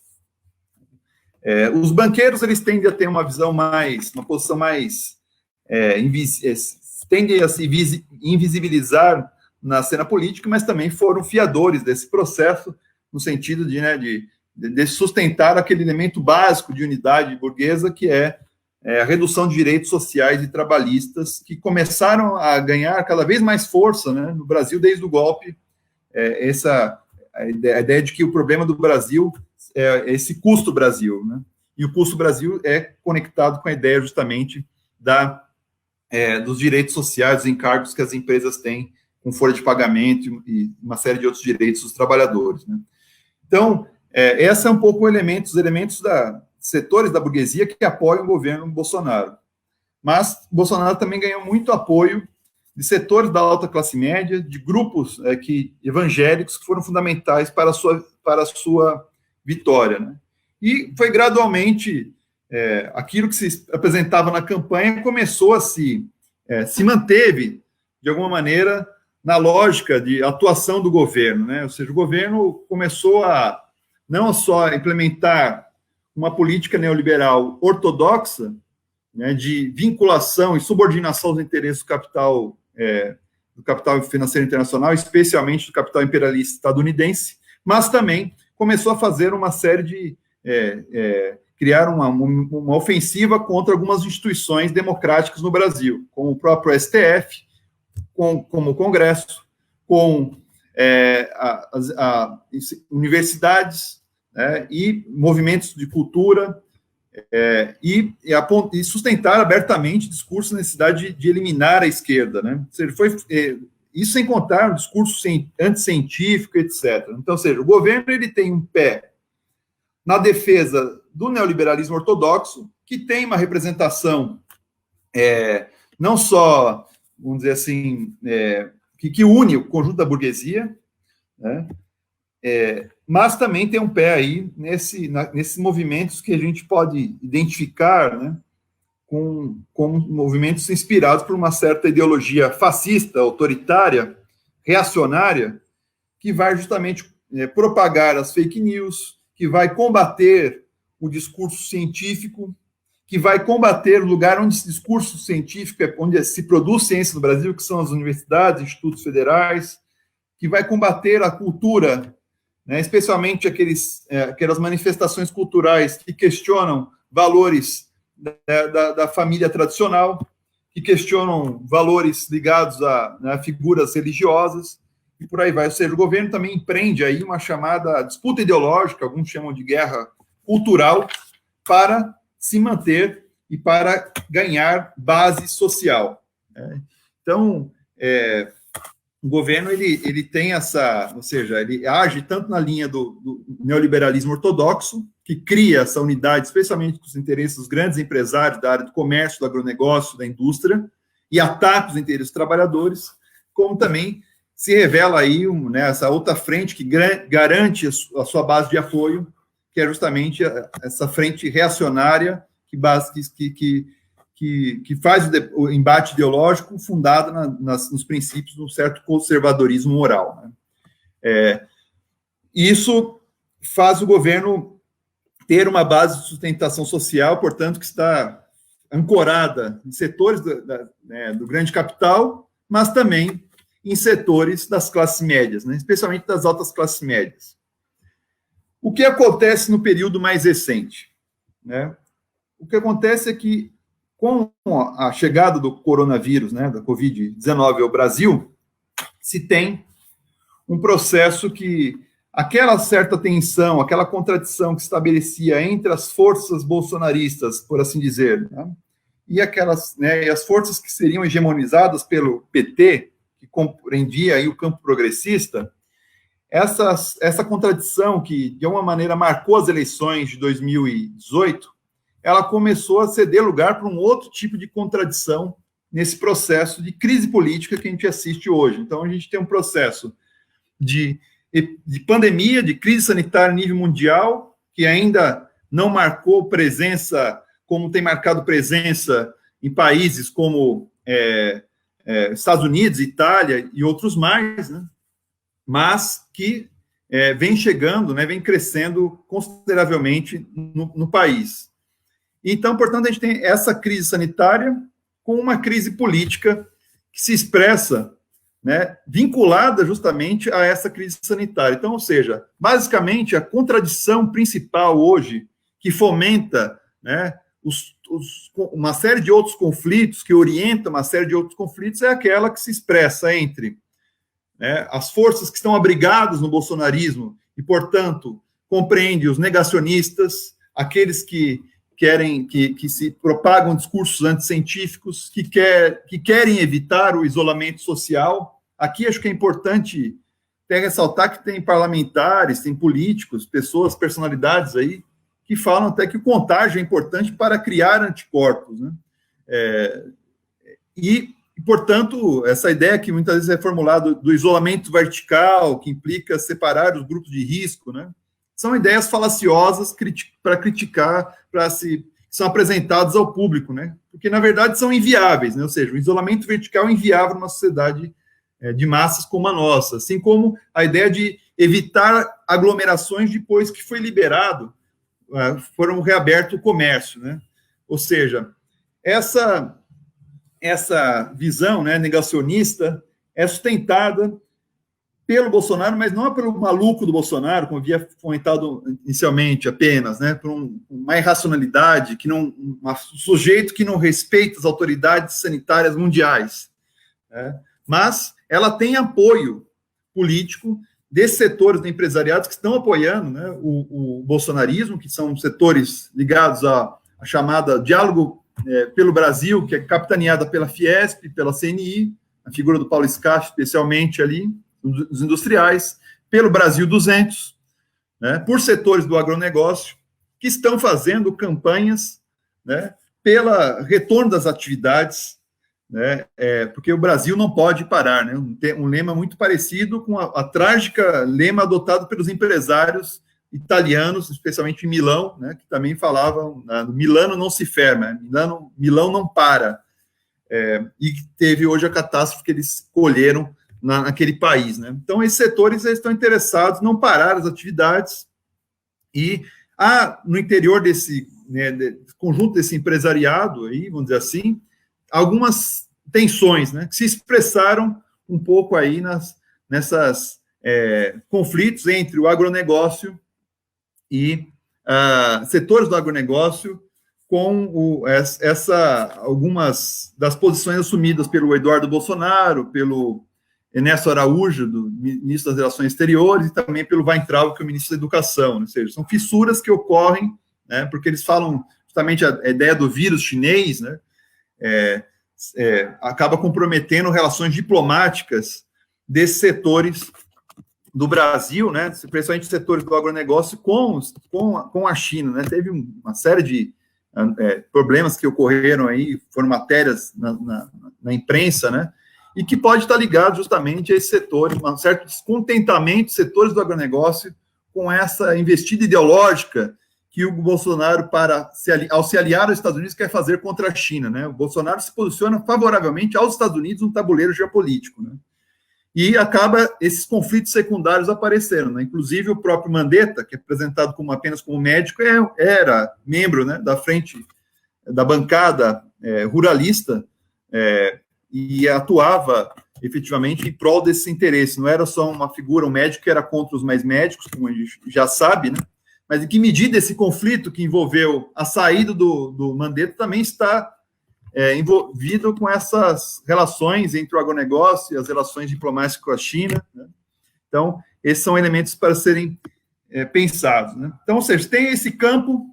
Os banqueiros, eles tendem a ter uma posição mais tendem a se invisibilizar na cena política, mas também foram fiadores desse processo, no sentido de sustentar aquele elemento básico de unidade burguesa, que é a redução de direitos sociais e trabalhistas, que começaram a ganhar cada vez mais força, né, no Brasil desde o golpe. A ideia de que o problema do Brasil é esse custo Brasil, né, e o custo Brasil é conectado com a ideia justamente dos direitos sociais, dos encargos que as empresas têm com folha de pagamento e uma série de outros direitos dos trabalhadores, né. Então, essa é um pouco os elementos setores da burguesia que apoiam o governo Bolsonaro. Mas Bolsonaro também ganhou muito apoio de setores da alta classe média, de grupos evangélicos que foram fundamentais para a sua vitória, né? E foi gradualmente aquilo que se apresentava na campanha começou a se manteve, de alguma maneira, na lógica de atuação do governo, né? Ou seja, o governo começou a não só implementar uma política neoliberal ortodoxa, né, de vinculação e subordinação aos interesses do capital financeiro internacional, especialmente do capital imperialista estadunidense, mas também começou a fazer uma série de criar uma ofensiva contra algumas instituições democráticas no Brasil, como o próprio STF, como o Congresso, com as universidades, né, e movimentos de cultura, e sustentar abertamente discursos da necessidade de eliminar a esquerda, né? Ou seja, isso sem contar o discurso anticientífico, etc. Então, ou seja, o governo ele tem um pé na defesa do neoliberalismo ortodoxo, que tem uma representação não só, vamos dizer assim, que une o conjunto da burguesia, né? Mas também tem um pé aí nesses movimentos que a gente pode identificar, né, com movimentos inspirados por uma certa ideologia fascista, autoritária, reacionária, que vai justamente propagar as fake news, que vai combater o discurso científico, que vai combater o lugar onde esse discurso científico, onde se produz ciência no Brasil, que são as universidades, institutos federais, que vai combater a cultura, né, especialmente aquelas manifestações culturais que questionam valores da família tradicional, que questionam valores ligados a figuras religiosas, e por aí vai. Ou seja, o governo também empreende aí uma chamada disputa ideológica, alguns chamam de guerra cultural, para se manter e para ganhar base social, né? Então, o governo ele tem ou seja, ele age tanto na linha do neoliberalismo ortodoxo, que cria essa unidade, especialmente com os interesses dos grandes empresários da área do comércio, do agronegócio, da indústria, e ataca os interesses dos trabalhadores, como também se revela aí essa outra frente que garante a sua base de apoio, que é justamente essa frente reacionária que faz o embate ideológico fundado nos princípios de um certo conservadorismo moral, né? Isso faz o governo ter uma base de sustentação social, portanto, que está ancorada em setores do grande capital, mas também em setores das classes médias, né? Especialmente das altas classes médias. O que acontece no período mais recente, né? O que acontece é que, com a chegada do coronavírus, né, da Covid-19 ao Brasil, se tem um processo que aquela certa tensão, aquela contradição que se estabelecia entre as forças bolsonaristas, por assim dizer, né, e as forças que seriam hegemonizadas pelo PT, que compreendia aí o campo progressista, essa contradição que, de alguma maneira, marcou as eleições de 2018, ela começou a ceder lugar para um outro tipo de contradição nesse processo de crise política que a gente assiste hoje. Então, a gente tem um processo de pandemia, de crise sanitária a nível mundial, que ainda não marcou presença, como tem marcado presença em países como Estados Unidos, Itália e outros mais, né? Mas que vem chegando, né, vem crescendo consideravelmente no país. Então, portanto, a gente tem essa crise sanitária com uma crise política que se expressa, né, vinculada justamente a essa crise sanitária. Então, ou seja, basicamente, a contradição principal hoje que fomenta, né, uma série de outros conflitos, que orienta uma série de outros conflitos, é aquela que se expressa entre, né, as forças que estão abrigadas no bolsonarismo e, portanto, compreende os negacionistas, aqueles que querem que se propagam discursos anticientíficos, que querem evitar o isolamento social. Aqui acho que é importante até ressaltar que tem parlamentares, tem políticos, personalidades aí, que falam até que o contágio é importante para criar anticorpos, né? E, portanto, essa ideia que muitas vezes é formulada do isolamento vertical, que implica separar os grupos de risco, né? São ideias falaciosas para criticar, são apresentadas ao público, né? Porque, na verdade, são inviáveis, né? Ou seja, o isolamento vertical é inviável numa sociedade de massas como a nossa, assim como a ideia de evitar aglomerações depois que foi liberado, foram reaberto o comércio, né? Ou seja, essa visão, né, negacionista é sustentada pelo Bolsonaro, mas não é pelo maluco do Bolsonaro, como havia comentado inicialmente apenas, né, por uma irracionalidade, um sujeito que não respeita as autoridades sanitárias mundiais, né, mas ela tem apoio político desses setores do empresariado que estão apoiando, né, o bolsonarismo, que são setores ligados à chamada Diálogo pelo Brasil, que é capitaneada pela Fiesp, pela CNI, a figura do Paulo Scaff, especialmente ali, dos industriais, pelo Brasil 200, né, por setores do agronegócio, que estão fazendo campanhas, né, pelo retorno das atividades, né, porque o Brasil não pode parar, né, um lema muito parecido com a trágica lema adotado pelos empresários italianos, especialmente em Milão, né, que também falavam, Milano não se ferma, Milão não para, e que teve hoje a catástrofe que eles colheram naquele país, né? Então, esses setores estão interessados em não parar as atividades e no interior desse, né, conjunto desse empresariado, aí, vamos dizer assim, algumas tensões, né, que se expressaram um pouco aí nessas conflitos entre o agronegócio e setores do agronegócio com algumas das posições assumidas pelo Eduardo Bolsonaro, pelo Ernesto Araújo, do ministro das Relações Exteriores, e também pelo Weintraub, que é o ministro da Educação. Ou seja, são fissuras que ocorrem, né, porque eles falam justamente a ideia do vírus chinês, né, acaba comprometendo relações diplomáticas desses setores do Brasil, né, principalmente setores do agronegócio, com a China. Né, teve uma série de problemas que ocorreram aí, foram matérias na imprensa, né, e que pode estar ligado justamente a esses setores, um certo descontentamento dos setores do agronegócio com essa investida ideológica que o Bolsonaro, ao se aliar aos Estados Unidos, quer fazer contra a China, né? O Bolsonaro se posiciona favoravelmente aos Estados Unidos no tabuleiro geopolítico, né? E acaba esses conflitos secundários aparecendo, né? Inclusive o próprio Mandetta, que é apresentado apenas como médico, era membro, né, da frente da bancada ruralista, e atuava efetivamente em prol desse interesse. Não era só uma figura, um médico que era contra os mais médicos, como a gente já sabe, né? Mas em que medida esse conflito que envolveu a saída do Mandetta também está envolvido com essas relações entre o agronegócio e as relações diplomáticas com a China, né? Então, esses são elementos para serem pensados, né? Então, ou seja, tem esse campo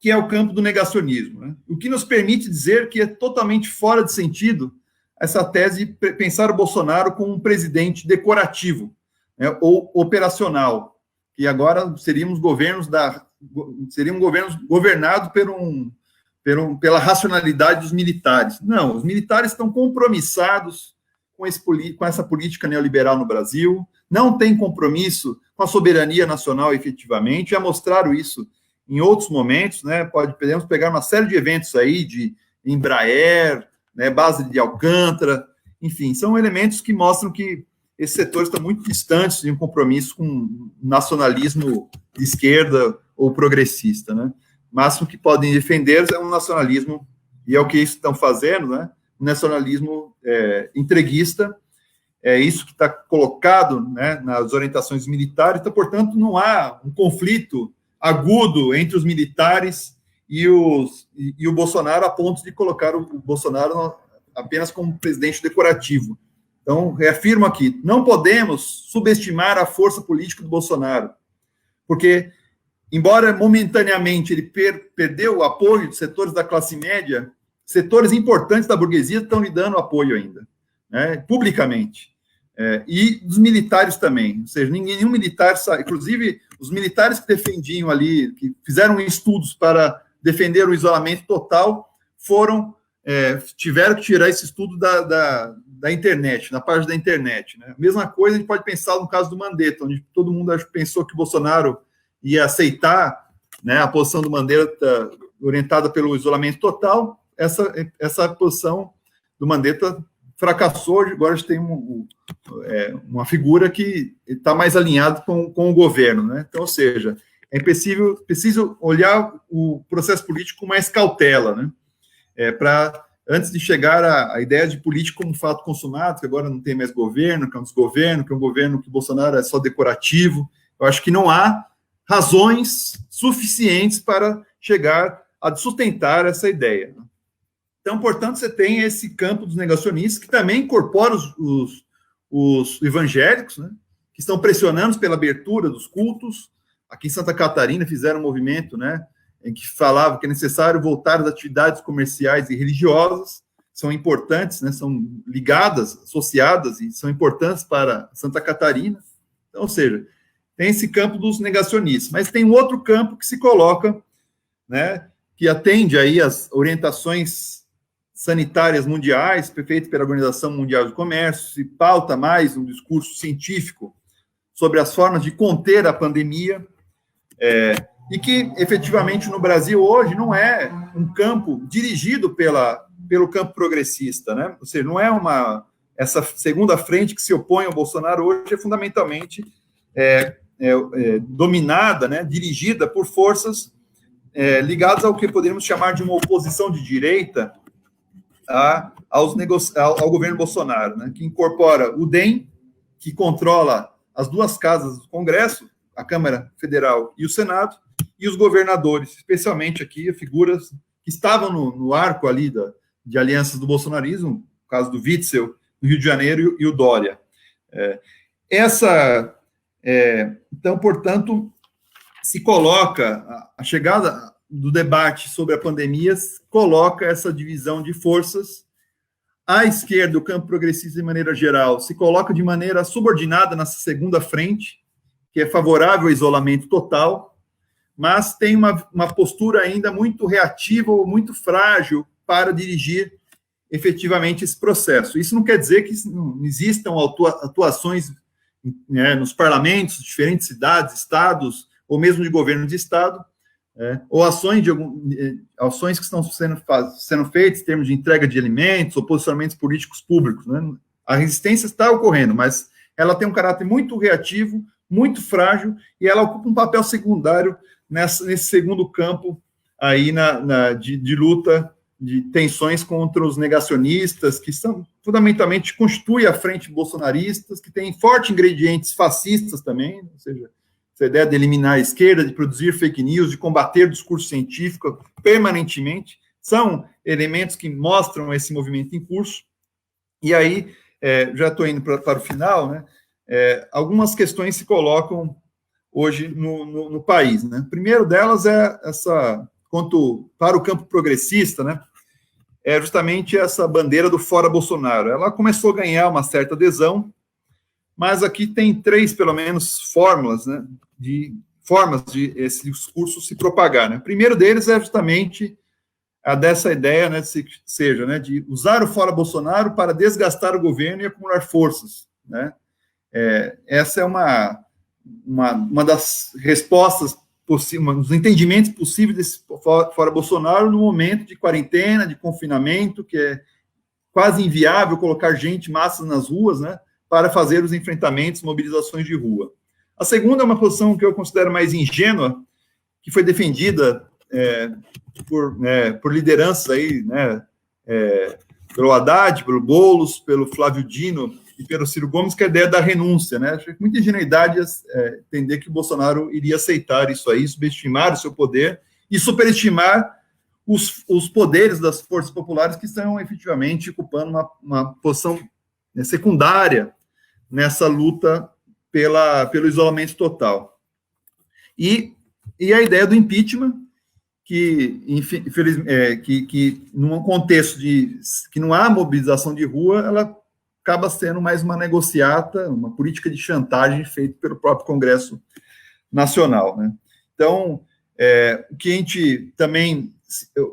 que é o campo do negacionismo, né? O que nos permite dizer que é totalmente fora de sentido essa tese de pensar o Bolsonaro como um presidente decorativo, né, ou operacional, que agora seriam governos governados pela racionalidade dos militares. Não, os militares estão compromissados com essa política neoliberal no Brasil, não têm compromisso com a soberania nacional efetivamente, já mostraram isso em outros momentos, né? Podemos pegar uma série de eventos aí, de Embraer, né, base de Alcântara, enfim, são elementos que mostram que esses setores estão muito distantes de um compromisso com um nacionalismo de esquerda ou progressista, né? O máximo que podem defender é um nacionalismo, e é o que eles estão fazendo, né? Um nacionalismo entreguista, é isso que está colocado, né, nas orientações militares, então, portanto, não há um conflito agudo entre os militares e o Bolsonaro, a ponto de colocar o Bolsonaro apenas como presidente decorativo. Então, reafirmo aqui, não podemos subestimar a força política do Bolsonaro, porque, embora momentaneamente ele perdeu o apoio dos setores da classe média, setores importantes da burguesia estão lhe dando apoio ainda, né, publicamente. E dos militares também, ou seja, nenhum militar, inclusive os militares que defendiam ali, que fizeram estudos para defender o isolamento total, tiveram que tirar esse estudo da internet, na página da internet, né? A mesma coisa a gente pode pensar no caso do Mandetta, onde todo mundo pensou que o Bolsonaro ia aceitar, né, a posição do Mandetta orientada pelo isolamento total. Essa posição do Mandetta fracassou, agora a gente tem uma figura que está mais alinhada com o governo, né? Então, ou seja, é preciso olhar o processo político com mais cautela, né? Antes de chegar à ideia de política como fato consumado, que agora não tem mais governo, que é um desgoverno, que é um governo que Bolsonaro é só decorativo. Eu acho que não há razões suficientes para chegar a sustentar essa ideia. Então, portanto, você tem esse campo dos negacionistas, que também incorpora os evangélicos, né, que estão pressionando pela abertura dos cultos. Aqui em Santa Catarina fizeram um movimento, né, em que falava que é necessário voltar às atividades comerciais e religiosas, são importantes, né, são ligadas, associadas, e são importantes para Santa Catarina. Então, ou seja, tem esse campo dos negacionistas, mas tem um outro campo que se coloca, né, que atende aí às orientações sanitárias mundiais, feitas pela Organização Mundial do Comércio, se pauta mais um discurso científico sobre as formas de conter a pandemia, e que, efetivamente, no Brasil, hoje, não é um campo dirigido pelo campo progressista, né? Ou seja, não é essa segunda frente que se opõe ao Bolsonaro hoje, é fundamentalmente dominada, né, dirigida por forças ligadas ao que poderíamos chamar de uma oposição de direita ao governo Bolsonaro, né, que incorpora o DEM, que controla as duas casas do Congresso, a Câmara Federal e o Senado, e os governadores, especialmente aqui, figuras que estavam no arco ali de alianças do bolsonarismo, o caso do Witzel, no Rio de Janeiro, e o Dória. Então, portanto, se coloca a chegada do debate sobre a pandemia, coloca essa divisão de forças. A esquerda, o campo progressista de maneira geral, se coloca de maneira subordinada nessa segunda frente, que é favorável ao isolamento total, mas tem uma postura ainda muito reativa ou muito frágil para dirigir efetivamente esse processo. Isso não quer dizer que não existam atuações, né, nos parlamentos, diferentes cidades, estados, ou mesmo de governo de estado, ou ações que estão sendo feitas em termos de entrega de alimentos ou posicionamentos políticos públicos, né? A resistência está ocorrendo, mas ela tem um caráter muito reativo, muito frágil, e ela ocupa um papel secundário nesse segundo campo aí de luta, de tensões contra os negacionistas, que fundamentalmente constituem a frente bolsonaristas, que tem fortes ingredientes fascistas também, ou seja, essa ideia de eliminar a esquerda, de produzir fake news, de combater o discurso científico permanentemente, são elementos que mostram esse movimento em curso. E aí, já estou indo para o final, né? Algumas questões se colocam hoje no país, né? O primeiro delas é quanto para o campo progressista, né? É justamente essa bandeira do fora Bolsonaro. Ela começou a ganhar uma certa adesão, mas aqui tem três, pelo menos, formas de esse discurso se propagar, né? O primeiro deles é justamente a dessa ideia, né, de usar o fora Bolsonaro para desgastar o governo e acumular forças, né? Essa é uma das respostas possíveis, um dos entendimentos possíveis desse fora Bolsonaro no momento de quarentena, de confinamento, que é quase inviável colocar massas nas ruas, né, para fazer os enfrentamentos, mobilizações de rua. A segunda é uma posição que eu considero mais ingênua, que foi defendida por lideranças aí, né, pelo Haddad, pelo Boulos, pelo Flávio Dino e pelo Ciro Gomes, que é a ideia da renúncia, né? Acho que muita ingenuidade entender que o Bolsonaro iria aceitar isso aí, subestimar o seu poder e superestimar os poderes das forças populares que estão efetivamente ocupando uma posição secundária nessa luta pelo isolamento total. E a ideia do impeachment, que num contexto que não há mobilização de rua, ela acaba sendo mais uma negociata, uma política de chantagem feita pelo próprio Congresso Nacional, né? Então, o que a gente também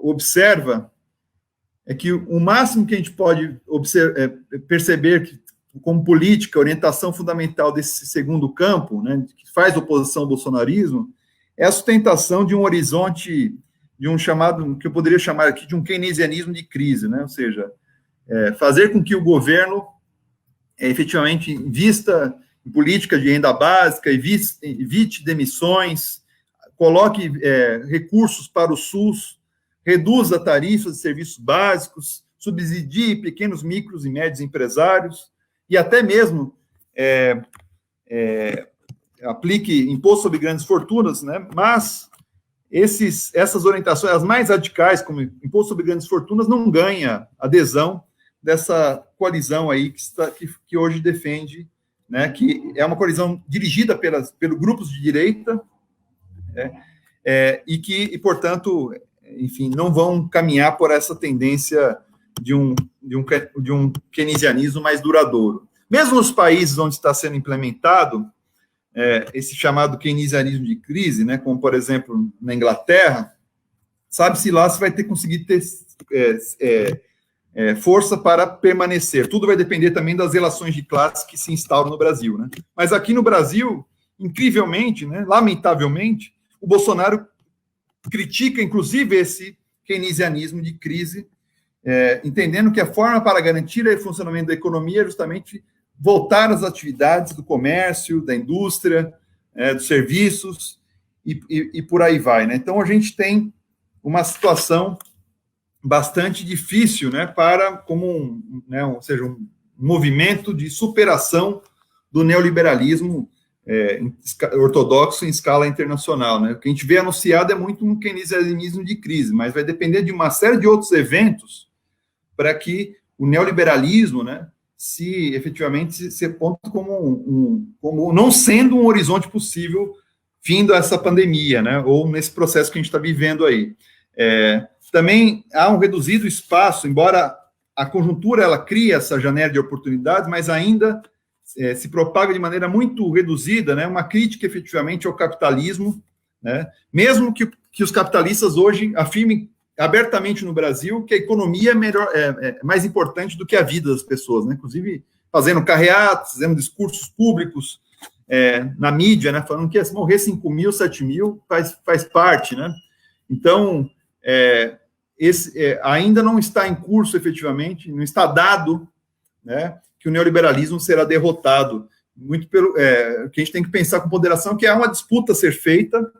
observa é que o máximo que a gente pode perceber que, como política, a orientação fundamental desse segundo campo, né, que faz oposição ao bolsonarismo, é a sustentação de um horizonte, de um chamado, que eu poderia chamar aqui de um keynesianismo de crise, né? Ou seja, fazer com que o governo efetivamente invista em política de renda básica, evite demissões, coloque recursos para o SUS, reduza tarifas de serviços básicos, subsidie pequenos, micros e médios empresários, e até mesmo aplique imposto sobre grandes fortunas, né? Mas essas orientações, as mais radicais, como imposto sobre grandes fortunas, não ganha adesão dessa coalizão aí que hoje defende, né, que é uma coalizão dirigida pelos grupos de direita, e, portanto, enfim, não vão caminhar por essa tendência de um keynesianismo mais duradouro. Mesmo nos países onde está sendo implementado esse chamado keynesianismo de crise, né, como, por exemplo, na Inglaterra, sabe-se lá se vai conseguir ter força para permanecer. Tudo vai depender também das relações de classe que se instauram no Brasil, né? Mas aqui no Brasil, incrivelmente, né, lamentavelmente, o Bolsonaro critica, inclusive, esse keynesianismo de crise, entendendo que a forma para garantir o funcionamento da economia é justamente voltar às atividades do comércio, da indústria, dos serviços, e por aí vai, né? Então, a gente tem uma situação bastante difícil, né, como um movimento de superação do neoliberalismo ortodoxo em escala internacional, né? O que a gente vê anunciado é muito um keynesianismo de crise, mas vai depender de uma série de outros eventos para que o neoliberalismo, né, se efetivamente se aponte como não sendo um horizonte possível vindo essa pandemia, né, ou nesse processo que a gente está vivendo aí. Também há um reduzido espaço, embora a conjuntura ela crie essa janela de oportunidades, mas ainda se propaga de maneira muito reduzida, né, uma crítica efetivamente ao capitalismo, né, mesmo que os capitalistas hoje afirmem abertamente no Brasil que a economia é mais importante do que a vida das pessoas, né, inclusive fazendo carreatas, fazendo discursos públicos na mídia, né, falando que se morrer 5 mil, 7 mil faz parte, né. Então, ainda não está em curso, efetivamente, não está dado, né, que o neoliberalismo será derrotado. Muito pelo que a gente tem que pensar com ponderação, que há uma disputa a ser feita,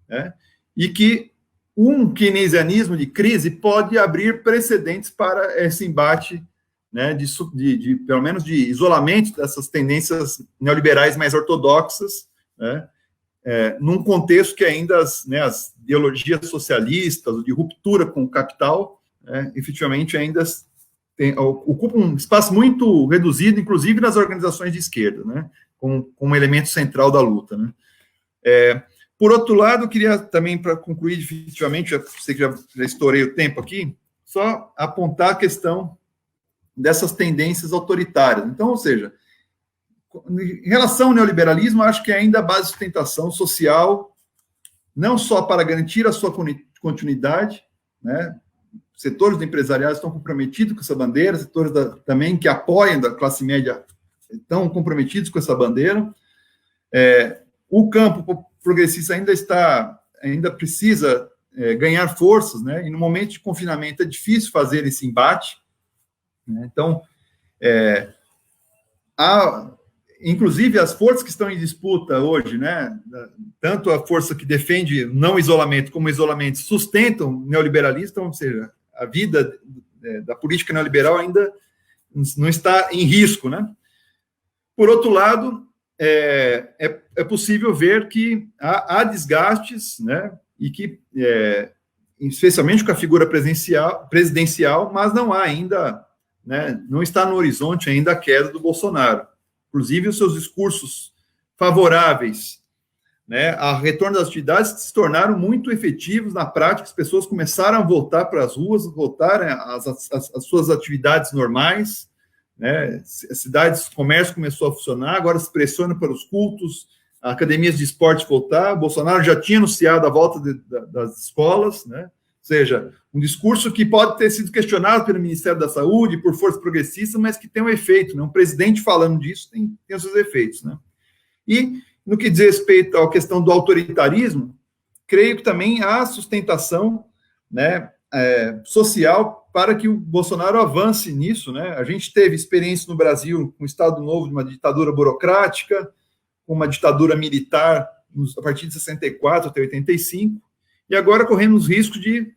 né, e que um keynesianismo de crise pode abrir precedentes para esse embate, né, pelo menos de isolamento dessas tendências neoliberais mais ortodoxas, né, num contexto que ainda as ideologias socialistas, de ruptura com o capital, efetivamente ainda ocupam um espaço muito reduzido, inclusive nas organizações de esquerda, né, como um elemento central da luta, né. Por outro lado, eu queria também, para concluir definitivamente, sei que já estourei o tempo aqui, só apontar a questão dessas tendências autoritárias. Então, ou seja, em relação ao neoliberalismo, acho que ainda a base de sustentação social, não só para garantir a sua continuidade, né, setores empresariais estão comprometidos com essa bandeira, setores também que apoiam da classe média estão comprometidos com essa bandeira. O campo progressista ainda precisa ganhar forças, né, e no momento de confinamento é difícil fazer esse embate, né. Então, inclusive as forças que estão em disputa hoje, né, tanto a força que defende não isolamento como isolamento sustentam o neoliberalismo, então, ou seja, a vida da política neoliberal ainda não está em risco, né. Por outro lado, é possível ver que há desgastes, né, e que, especialmente com a figura presidencial, mas não há ainda, né, não está no horizonte ainda a queda do Bolsonaro. Inclusive, os seus discursos favoráveis, né, a retorno das atividades se tornaram muito efetivos na prática, as pessoas começaram a voltar para as ruas, voltarem às suas atividades normais, né, cidades, comércio começou a funcionar, agora se pressiona para os cultos, academias de esporte voltar, o Bolsonaro já tinha anunciado a volta das escolas, né, ou seja, um discurso que pode ter sido questionado pelo Ministério da Saúde, por forças progressistas, mas que tem um efeito, né, um presidente falando disso tem os seus efeitos, né. E, no que diz respeito à questão do autoritarismo, creio que também há sustentação, né, social para que o Bolsonaro avance nisso, né? A gente teve experiência no Brasil com um Estado Novo de uma ditadura burocrática, com uma ditadura militar a partir de 64 até 85, e agora corremos risco de,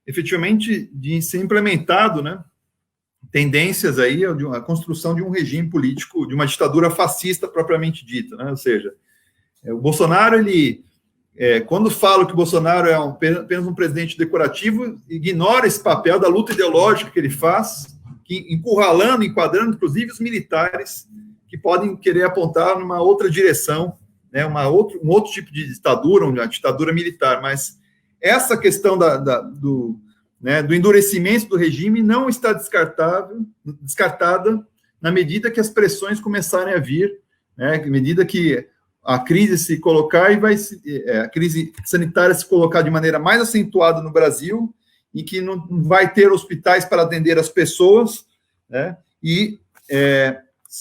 efetivamente, de ser implementado, né? Tendências aí de uma construção de um regime político, de uma ditadura fascista propriamente dita, né? Ou seja, o Bolsonaro, ele, quando falo que o Bolsonaro é apenas um presidente decorativo, ignora esse papel da luta ideológica que ele faz, encurralando, enquadrando, inclusive, os militares que podem querer apontar numa outra direção, né? Um outro tipo de ditadura, uma ditadura militar, mas essa questão do endurecimento do regime não está descartada na medida que as pressões começarem a vir, né, na medida que a crise se colocar a crise sanitária se colocar de maneira mais acentuada no Brasil, e que não vai ter hospitais para atender as pessoas, né, e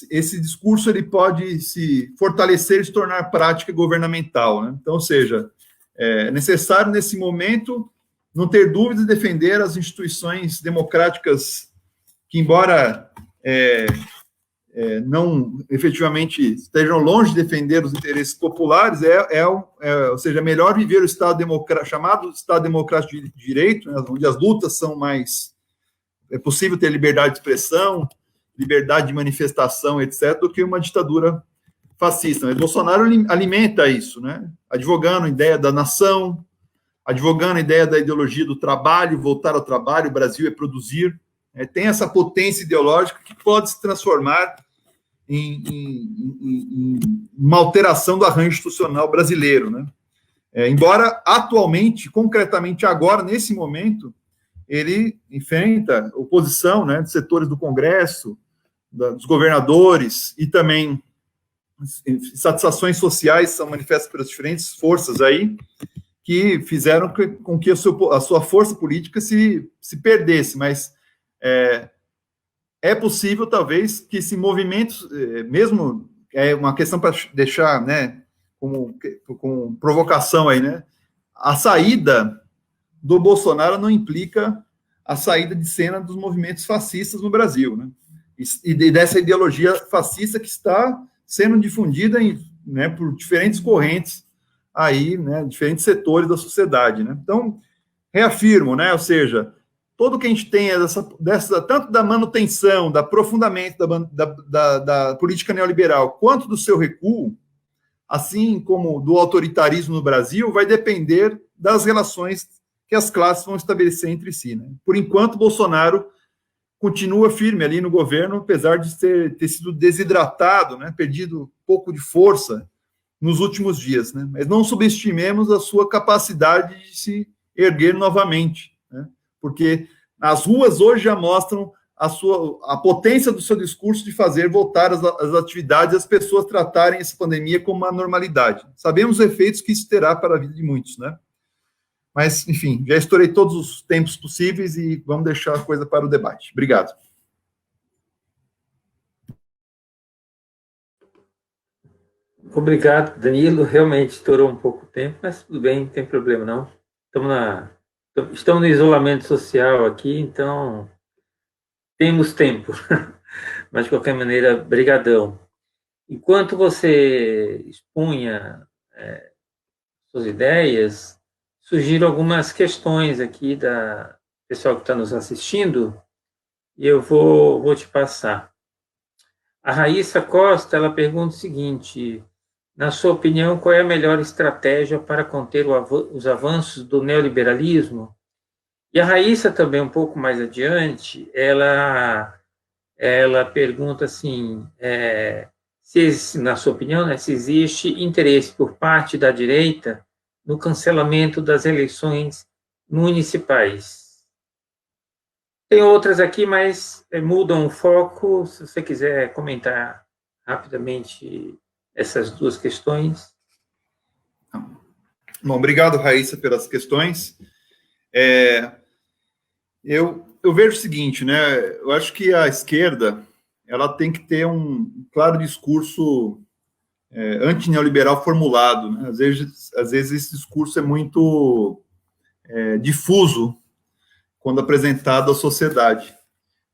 esse discurso ele pode se fortalecer e se tornar prática governamental, né? Então, ou seja, é necessário nesse momento não ter dúvidas de defender as instituições democráticas que, embora não efetivamente estejam longe de defender os interesses populares, ou seja, é melhor viver o Estado chamado Estado Democrático de Direito, né, onde as lutas são mais... É possível ter liberdade de expressão, liberdade de manifestação, etc., do que uma ditadura fascista. Mas Bolsonaro alimenta isso, né, advogando a ideia da nação, advogando a ideia da ideologia do trabalho, voltar ao trabalho, o Brasil é produzir, tem essa potência ideológica que pode se transformar em uma alteração do arranjo institucional brasileiro, né? Embora atualmente, concretamente agora, nesse momento, ele enfrenta oposição, né, de setores do Congresso, dos governadores, e também insatisfações sociais são manifestas pelas diferentes forças aí, que fizeram com que a sua força política se perdesse, mas é possível, talvez, que esse movimento, mesmo, é uma questão para deixar, né, com provocação aí, né, a saída do Bolsonaro não implica a saída de cena dos movimentos fascistas no Brasil, né, e dessa ideologia fascista que está sendo difundida né, por diferentes correntes aí, né, diferentes setores da sociedade, né. Então, reafirmo, né, ou seja, tudo que a gente tem tanto da manutenção, do aprofundamento da política neoliberal, quanto do seu recuo, assim como do autoritarismo no Brasil, vai depender das relações que as classes vão estabelecer entre si, né. Por enquanto, Bolsonaro continua firme ali no governo, apesar de ter sido desidratado, né, perdido um pouco de força nos últimos dias, né? Mas não subestimemos a sua capacidade de se erguer novamente, né? Porque as ruas hoje já mostram a potência do seu discurso de fazer voltar as atividades e as pessoas tratarem essa pandemia como uma normalidade. Sabemos os efeitos que isso terá para a vida de muitos, né? Mas, enfim, já estourei todos os tempos possíveis e vamos deixar a coisa para o debate. Obrigado. Obrigado, Danilo. Realmente estourou um pouco o tempo, mas tudo bem, não tem problema não. Estamos no isolamento social aqui, então temos tempo. Mas, de qualquer maneira, brigadão. Enquanto você expunha suas ideias, surgiram algumas questões aqui da pessoal que está nos assistindo, e eu vou te passar. A Raíssa Costa, ela pergunta o seguinte: na sua opinião, qual é a melhor estratégia para conter os avanços do neoliberalismo? E a Raíssa também, um pouco mais adiante, ela pergunta assim, na sua opinião, né, se existe interesse por parte da direita no cancelamento das eleições municipais. Tem outras aqui, mas mudam o foco. Se você quiser comentar rapidamente essas duas questões. Bom, obrigado, Raíssa, pelas questões. Eu vejo o seguinte, né? Eu acho que a esquerda ela tem que ter um claro discurso antineoliberal formulado, né? Às vezes esse discurso é muito difuso quando apresentado à sociedade.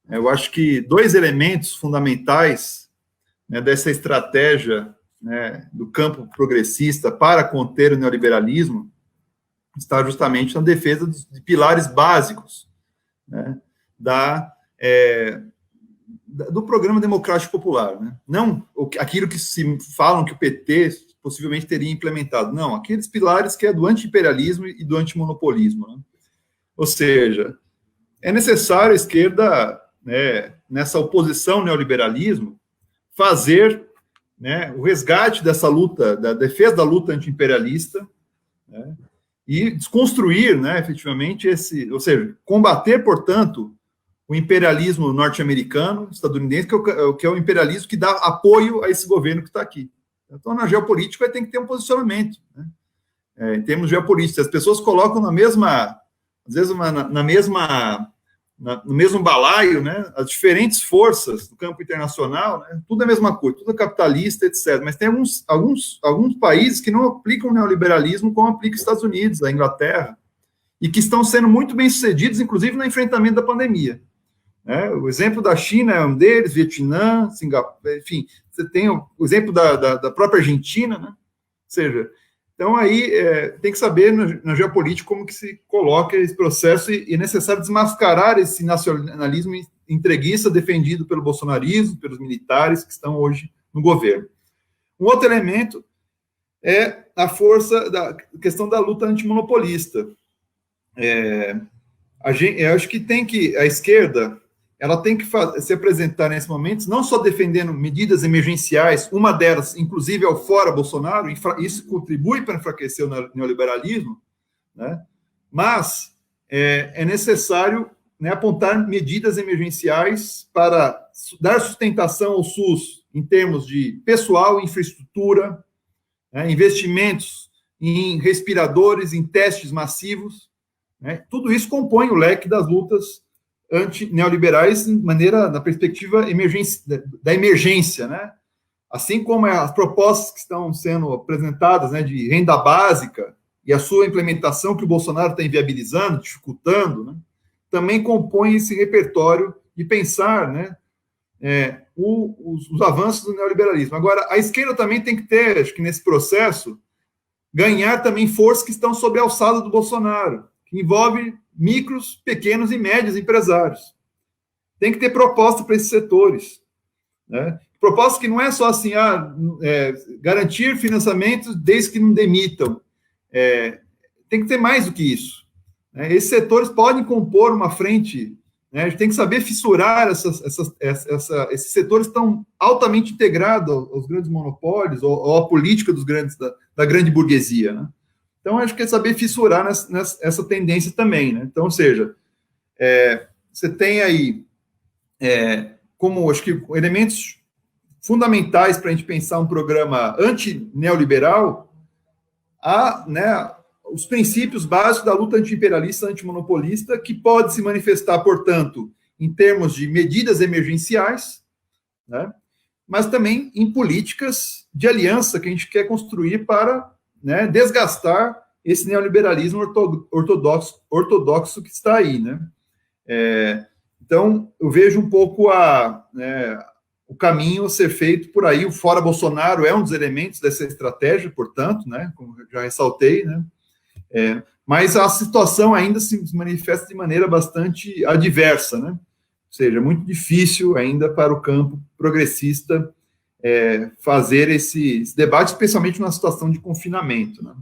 Eu acho que dois elementos fundamentais, né, dessa estratégia, né, do campo progressista para conter o neoliberalismo está justamente na defesa de pilares básicos, né, do programa democrático popular, né? Não aquilo que se falam que o PT possivelmente teria implementado, não, aqueles pilares que é do anti-imperialismo e do antimonopolismo, né? Ou seja, é necessário a esquerda, né, nessa oposição ao neoliberalismo, fazer, né, o resgate dessa luta, da defesa da luta anti-imperialista, né, e desconstruir, né, efetivamente, ou seja, combater, portanto, o imperialismo norte-americano, estadunidense, que é o imperialismo que dá apoio a esse governo que está aqui. Então, na geopolítica, tem que ter um posicionamento, né, em termos geopolíticos. As pessoas colocam na mesma, às vezes, no mesmo balaio, né, as diferentes forças do campo internacional, né, tudo é a mesma coisa, tudo é capitalista, etc. Mas tem alguns países que não aplicam o neoliberalismo como aplica os Estados Unidos, a Inglaterra, e que estão sendo muito bem-sucedidos, inclusive no enfrentamento da pandemia. Né? O exemplo da China é um deles, Vietnã, Singapura, enfim, você tem o exemplo da própria Argentina, né? Ou seja, então aí tem que saber na geopolítica como que se coloca esse processo e é necessário desmascarar esse nacionalismo entreguista defendido pelo bolsonarismo, pelos militares que estão hoje no governo. Um outro elemento é a força da questão da luta antimonopolista. Eu acho que a esquerda ela tem que se apresentar nesse momento, não só defendendo medidas emergenciais, uma delas, inclusive, é o fora Bolsonaro, isso contribui para enfraquecer o neoliberalismo, né? Mas é necessário, né, apontar medidas emergenciais para dar sustentação ao SUS em termos de pessoal, infraestrutura, né, investimentos em respiradores, em testes massivos, né? Tudo isso compõe o leque das lutas anti-neoliberais na perspectiva da emergência, né? Assim como as propostas que estão sendo apresentadas, né, de renda básica e a sua implementação que o Bolsonaro está inviabilizando, dificultando, né, também compõe esse repertório de pensar, né, os avanços do neoliberalismo. Agora, a esquerda também tem que ter, acho que nesse processo, ganhar também forças que estão sob a alçada do Bolsonaro, que envolve micros, pequenos e médios empresários. Tem que ter proposta para esses setores, né? Proposta que não é só assim, garantir financiamentos desde que não demitam. Tem que ter mais do que isso, né? Esses setores podem compor uma frente, né? A gente tem que saber fissurar esses setores estão altamente integrados aos grandes monopólios ou à política dos da grande burguesia, né? Então, acho que é saber fissurar nessa tendência também, né? Então, ou seja, você tem aí, como acho que elementos fundamentais para a gente pensar um programa anti-neoliberal, né, os princípios básicos da luta anti-imperialista, antimonopolista, que pode se manifestar, portanto, em termos de medidas emergenciais, né, mas também em políticas de aliança que a gente quer construir para, né, desgastar esse neoliberalismo ortodoxo que está aí, né? Então, eu vejo um pouco o caminho a ser feito por aí. O fora Bolsonaro é um dos elementos dessa estratégia, portanto, né, como eu já ressaltei, né? Mas a situação ainda se manifesta de maneira bastante adversa, né? Ou seja, muito difícil ainda para o campo progressista fazer esse debate, especialmente numa situação de confinamento, né?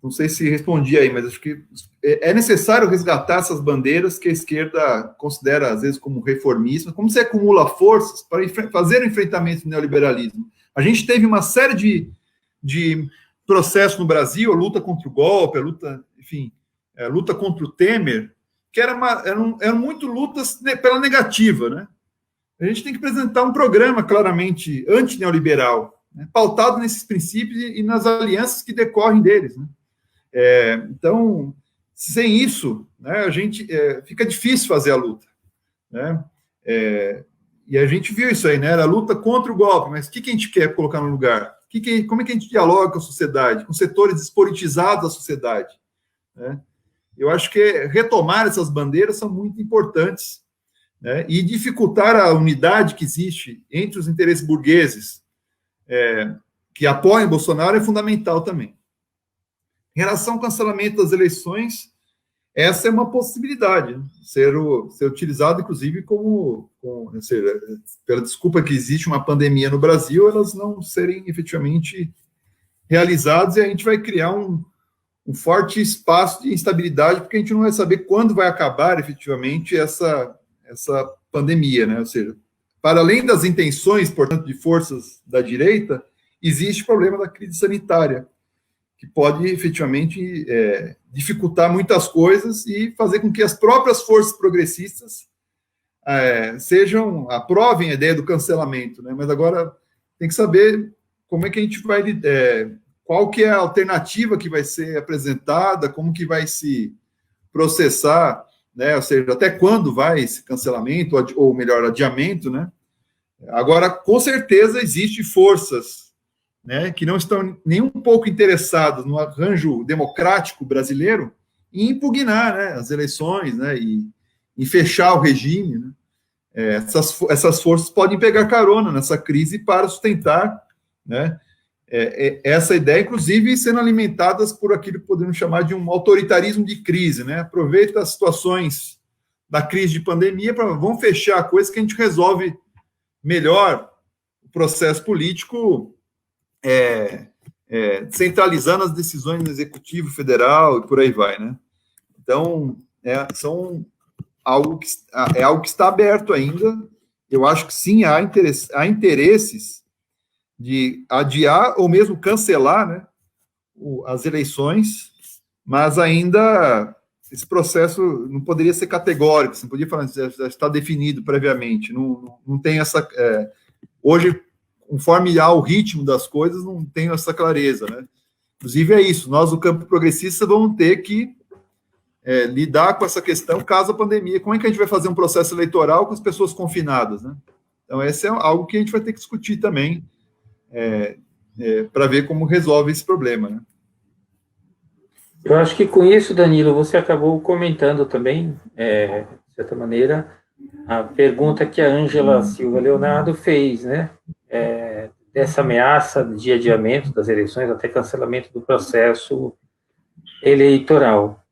Não sei se respondi aí, mas acho que é necessário resgatar essas bandeiras que a esquerda considera, às vezes, como reformistas. Como se acumula forças para fazer o enfrentamento do neoliberalismo? A gente teve uma série de processos no Brasil, a luta contra o golpe, a luta contra o Temer, que eram muito lutas pela negativa, né? A gente tem que apresentar um programa claramente anti-neoliberal, né, pautado nesses princípios e nas alianças que decorrem deles, né? Então, sem isso, né, a gente fica difícil fazer a luta, né? E a gente viu isso aí, né? Era a luta contra o golpe, mas o que a gente quer colocar no lugar? Como é que a gente dialoga com a sociedade, com setores despolitizados da sociedade, né? eu acho que retomar essas bandeiras são muito importantes, né, e dificultar a unidade que existe entre os interesses burgueses que apoiam Bolsonaro é fundamental também. Em relação ao cancelamento das eleições, essa é uma possibilidade, né? ser utilizado, inclusive, ou seja, pela desculpa que existe uma pandemia no Brasil, elas não serem efetivamente realizadas, e a gente vai criar um forte espaço de instabilidade, porque a gente não vai saber quando vai acabar efetivamente essa pandemia, né? Ou seja, para além das intenções, portanto, de forças da direita, existe o problema da crise sanitária, que pode efetivamente dificultar muitas coisas e fazer com que as próprias forças progressistas aprovem a ideia do cancelamento, né? Mas agora tem que saber como é que a gente vai, qual que é a alternativa que vai ser apresentada, como que vai se processar, né? Ou seja, até quando vai esse cancelamento, ou melhor, adiamento, né? Agora, com certeza, existem forças, né, que não estão nem um pouco interessadas no arranjo democrático brasileiro em impugnar, né, as eleições, né, e em fechar o regime, né. Essas forças podem pegar carona nessa crise para sustentar, né, essa ideia, inclusive sendo alimentadas por aquilo que podemos chamar de um autoritarismo de crise, né, aproveita as situações da crise de pandemia para vamos fechar a coisa que a gente resolve melhor o processo político, centralizando as decisões no Executivo Federal e por aí vai, né? Então, algo que está aberto ainda. Eu acho que sim, há interesses de adiar ou mesmo cancelar, né, as eleições, mas ainda esse processo não poderia ser categórico, você não podia falar, já está definido previamente, não tem essa... hoje, conforme há o ritmo das coisas, não tem essa clareza, né? Inclusive é isso, nós, do campo progressista, vamos ter que lidar com essa questão caso a pandemia. Como é que a gente vai fazer um processo eleitoral com as pessoas confinadas, né? Então, esse é algo que a gente vai ter que discutir também, para ver como resolve esse problema, né? Eu acho que com isso, Danilo, você acabou comentando também, de certa maneira, a pergunta que a Ângela Silva Leonardo fez, né? Dessa ameaça de adiamento das eleições, até cancelamento do processo eleitoral.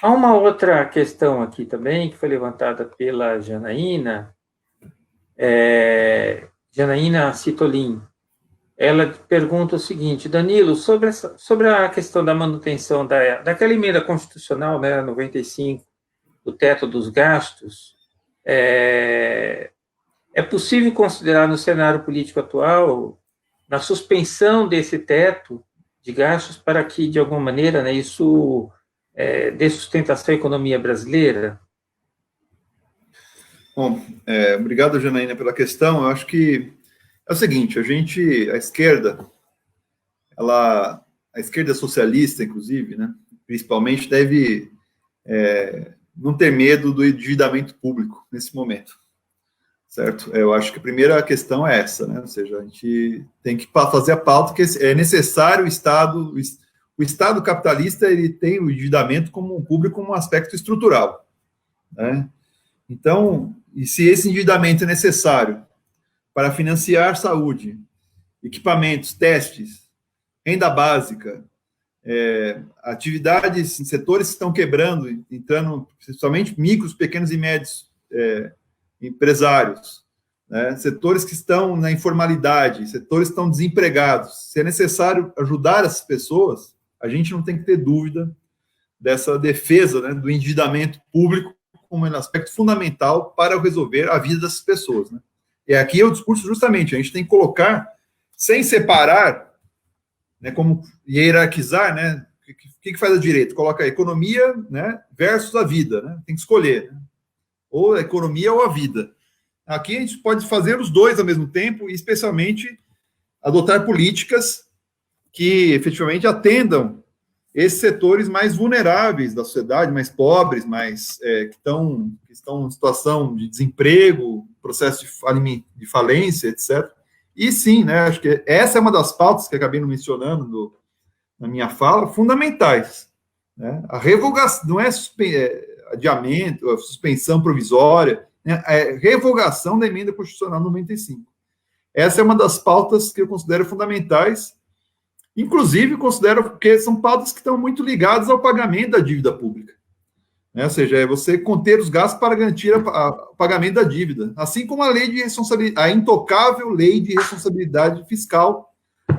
Há uma outra questão aqui também, que foi levantada pela Janaína Citolin. Ela pergunta o seguinte: Danilo, sobre a questão da manutenção daquela emenda constitucional, né, 95, do teto dos gastos, é possível considerar no cenário político atual, na suspensão desse teto de gastos, para que, de alguma maneira, né, isso dê sustentação à economia brasileira? Bom, obrigado, Janaína, pela questão. Eu acho que é o seguinte, a esquerda socialista, inclusive, né, principalmente, deve não ter medo do endividamento público nesse momento, certo? Eu acho que a primeira questão é essa, né? Ou seja, a gente tem que fazer a pauta que é necessário o Estado capitalista, ele tem o endividamento público como um aspecto estrutural, né? Então, e se esse endividamento é necessário para financiar saúde, equipamentos, testes, renda básica, atividades em setores que estão quebrando, entrando principalmente micros, pequenos e médios empresários, né, setores que estão na informalidade, setores que estão desempregados. Se é necessário ajudar essas pessoas, a gente não tem que ter dúvida dessa defesa, né, do endividamento público como um aspecto fundamental para resolver a vida dessas pessoas, né? E aqui é o discurso justamente, a gente tem que colocar, sem separar, né, como hierarquizar, né, o que faz a direita? Coloca a economia, né, versus a vida, né? Tem que escolher, né? Ou a economia ou a vida. Aqui a gente pode fazer os dois ao mesmo tempo e, especialmente, adotar políticas que efetivamente atendam esses setores mais vulneráveis da sociedade, mais pobres, que estão em situação de desemprego, processo de falência, etc. E sim, né, acho que essa é uma das pautas que acabei não mencionando na minha fala, fundamentais, né? A revogação não é adiamento, suspensão provisória, né? É revogação da emenda constitucional 95. Essa é uma das pautas que eu considero fundamentais, inclusive considero que são pautas que estão muito ligadas ao pagamento da dívida pública, né? Ou seja, é você conter os gastos para garantir o pagamento da dívida, assim como a lei de responsabilidade, a intocável lei de responsabilidade fiscal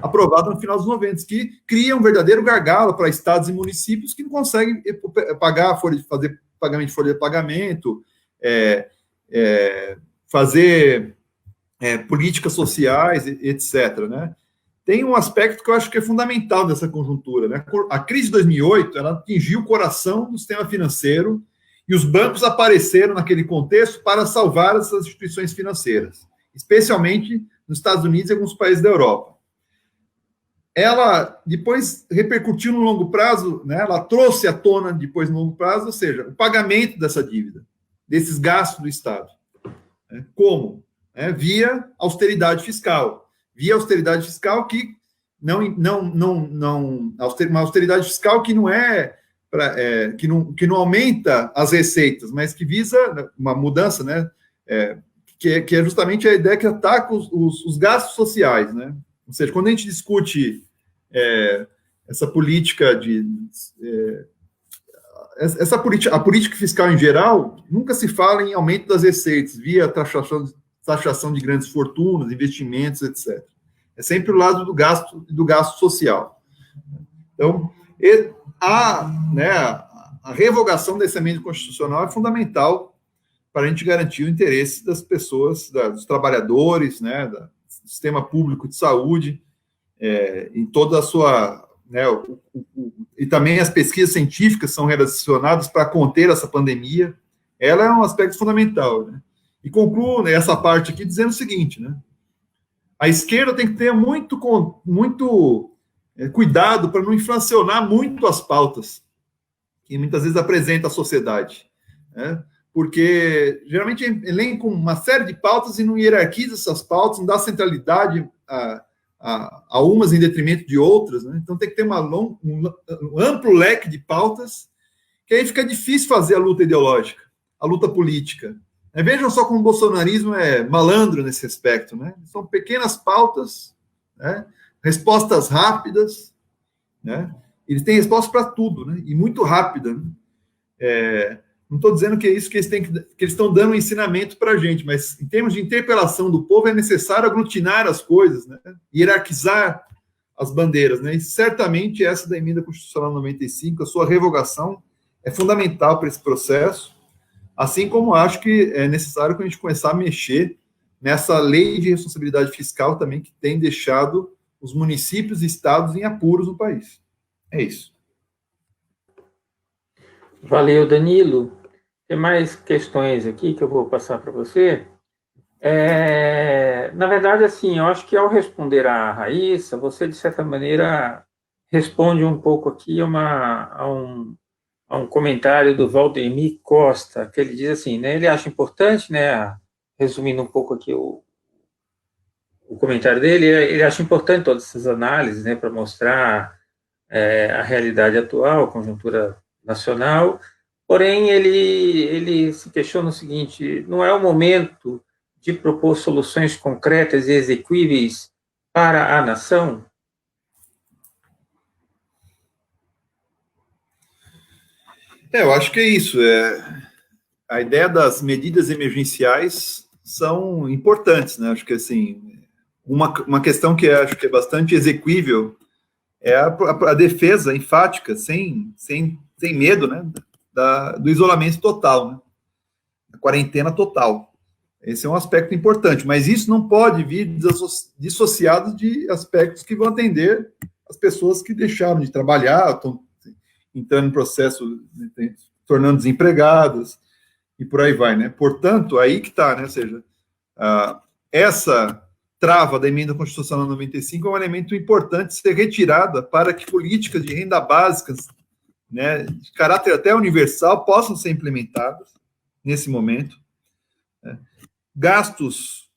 aprovada no final dos 90, que cria um verdadeiro gargalo para estados e municípios que não conseguem fazer pagamento de folha de pagamento, fazer políticas sociais, etc., né? Tem um aspecto que eu acho que é fundamental dessa conjuntura, né? A crise de 2008, ela atingiu o coração do sistema financeiro e os bancos apareceram naquele contexto para salvar essas instituições financeiras, especialmente nos Estados Unidos e alguns países da Europa. Ela depois repercutiu no longo prazo, né? Ela trouxe à tona depois no longo prazo, ou seja, o pagamento dessa dívida, desses gastos do Estado. Né? Como? Via austeridade fiscal. Via austeridade fiscal que uma austeridade fiscal que não que não aumenta as receitas, mas que visa uma mudança, né? Que é justamente a ideia que ataca os gastos sociais, né? Ou seja, quando a gente discute essa política a política fiscal em geral, nunca se fala em aumento das receitas via taxação de grandes fortunas, investimentos, etc. É sempre o lado do gasto social. Então, a revogação desse emenda constitucional é fundamental para a gente garantir o interesse das pessoas, dos trabalhadores, né, do sistema público de saúde, em toda a sua... Né, e também as pesquisas científicas são relacionadas para conter essa pandemia. Ela é um aspecto fundamental, né? E concluo essa parte aqui dizendo o seguinte, né? A esquerda tem que ter muito cuidado para não inflacionar muito as pautas que muitas vezes apresenta a sociedade, né? Porque geralmente elenca uma série de pautas e não hierarquiza essas pautas, não dá centralidade a umas em detrimento de outras, né? Então tem que ter um amplo leque de pautas, que aí fica difícil fazer a luta ideológica, a luta política. Vejam só como o bolsonarismo é malandro nesse aspecto, né? São pequenas pautas, né? Respostas rápidas, né? Eles têm resposta para tudo, né? E muito rápida, né? Não estou dizendo que é isso que eles estão dando um ensinamento para a gente, mas em termos de interpelação do povo é necessário aglutinar as coisas, né? Hierarquizar as bandeiras, né? E certamente essa da emenda constitucional 95, a sua revogação é fundamental para esse processo. Assim como acho que é necessário que a gente começar a mexer nessa lei de responsabilidade fiscal também, que tem deixado os municípios e estados em apuros no país. É isso. Valeu, Danilo. Tem mais questões aqui que eu vou passar para você. Na verdade, assim, eu acho que ao responder a Raíssa, você, de certa maneira, responde um pouco aqui a um comentário do Valdemir Costa, que ele diz assim, né, ele acha importante, né, resumindo um pouco aqui o comentário dele, ele acha importante todas essas análises, né, para mostrar a realidade atual, a conjuntura nacional, porém ele se questiona o seguinte, não é o momento de propor soluções concretas e exequíveis para a nação? Eu acho que é isso. A ideia das medidas emergenciais são importantes, né? Acho que, assim, uma questão que acho que é bastante exequível é a defesa enfática, sem medo, né? Do isolamento total, né? A quarentena total. Esse é um aspecto importante, mas isso não pode vir dissociado de aspectos que vão atender as pessoas que deixaram de trabalhar, estão entrando em processo, tornando desempregadas, e por aí vai, né? Portanto, aí que está, né? Ou seja, essa trava da emenda constitucional 95 é um elemento importante ser retirada para que políticas de renda básicas, né, de caráter até universal, possam ser implementadas nesse momento. Né? Gastos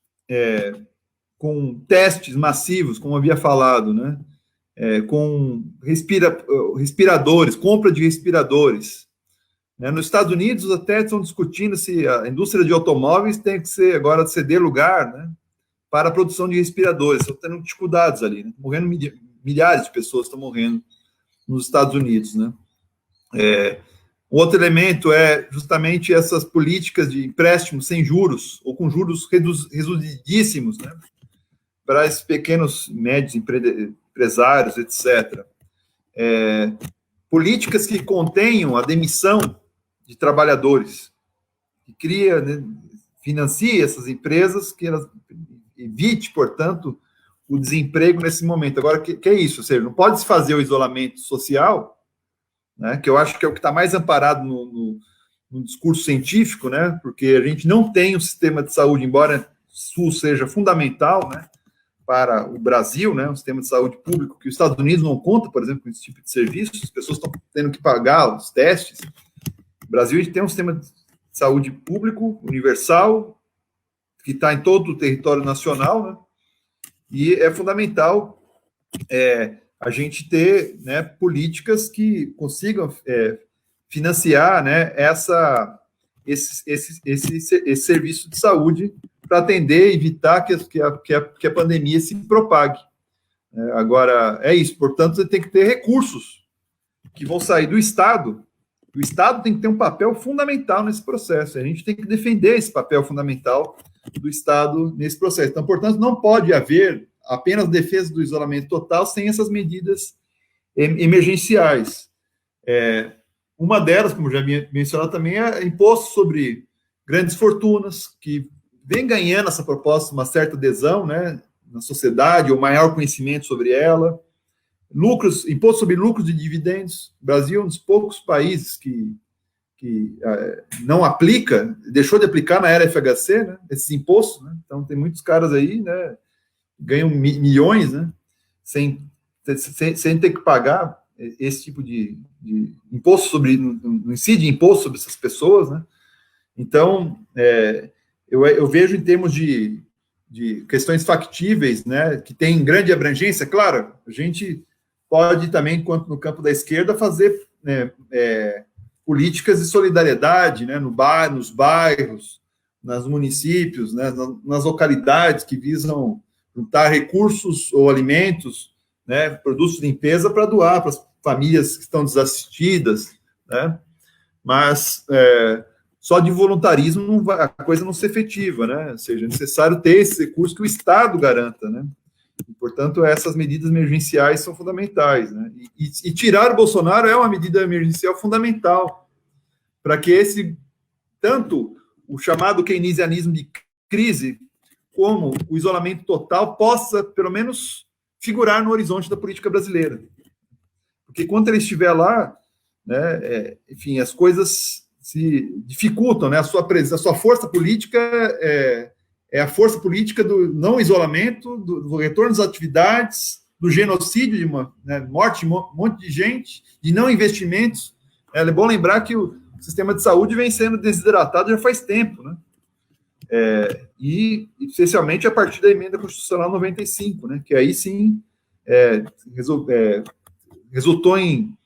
com testes massivos, como havia falado, né? com respiradores, compra de respiradores. Nos Estados Unidos, até estão discutindo se a indústria de automóveis tem que ser agora ceder lugar, né, para a produção de respiradores. Estão tendo dificuldades ali, né? Morrendo milhares de pessoas estão morrendo nos Estados Unidos, né? Outro elemento é justamente essas políticas de empréstimo sem juros ou com juros reduzidíssimos, né, para esses pequenos, médios empresários, etc. Políticas que contenham a demissão de trabalhadores, que cria, né, financia essas empresas, que elas evite, portanto, o desemprego nesse momento. Agora, que é isso? Ou seja, não pode se fazer o isolamento social, né, que eu acho que é o que está mais amparado no discurso científico, né, porque a gente não tem um sistema de saúde, embora o SUS seja fundamental, né, para o Brasil, né, um sistema de saúde público que os Estados Unidos não conta, por exemplo, com esse tipo de serviço, as pessoas estão tendo que pagar os testes. No Brasil, a gente tem um sistema de saúde público, universal, que está em todo o território nacional, né, e é fundamental a gente ter, né, políticas que consigam financiar, né, esse serviço de saúde para atender e evitar que a pandemia se propague. Agora, é isso. Portanto, você tem que ter recursos que vão sair do Estado. O Estado tem que ter um papel fundamental nesse processo. A gente tem que defender esse papel fundamental do Estado nesse processo. Então, portanto, não pode haver apenas defesa do isolamento total sem essas medidas emergenciais. Uma delas, como já mencionado também, é imposto sobre grandes fortunas, que vem ganhando essa proposta uma certa adesão, né, na sociedade, ou maior conhecimento sobre ela. Imposto sobre lucros e dividendos. O Brasil é um dos poucos países que não aplica, deixou de aplicar na era FHC, né, esses impostos, né? Então, tem muitos caras aí, né, ganham milhões, né, sem ter que pagar esse tipo de imposto não incide imposto sobre essas pessoas, né? Então, eu vejo em termos de questões factíveis, né, que tem grande abrangência. Claro, a gente pode também, enquanto no campo da esquerda, fazer, né, políticas de solidariedade, né, nos bairros, nos municípios, né, nas localidades que visam juntar recursos ou alimentos, né, produtos de limpeza para doar para as famílias que estão desassistidas, né? Mas só de voluntarismo a coisa não ser efetiva, né? Ou seja, é necessário ter esse recurso que o Estado garanta, né? E, portanto, essas medidas emergenciais são fundamentais, né? E tirar o Bolsonaro é uma medida emergencial fundamental para que tanto o chamado keynesianismo de crise como o isolamento total possa, pelo menos, figurar no horizonte da política brasileira. Porque quando ele estiver lá, né, enfim, as coisas se dificultam, né? A sua força política é a força política do não isolamento, do retorno às atividades, do genocídio, de morte de um monte de gente, de não investimentos. É bom lembrar que o sistema de saúde vem sendo desidratado já faz tempo, né? E especialmente a partir da emenda constitucional 95, né? Que aí sim resultou em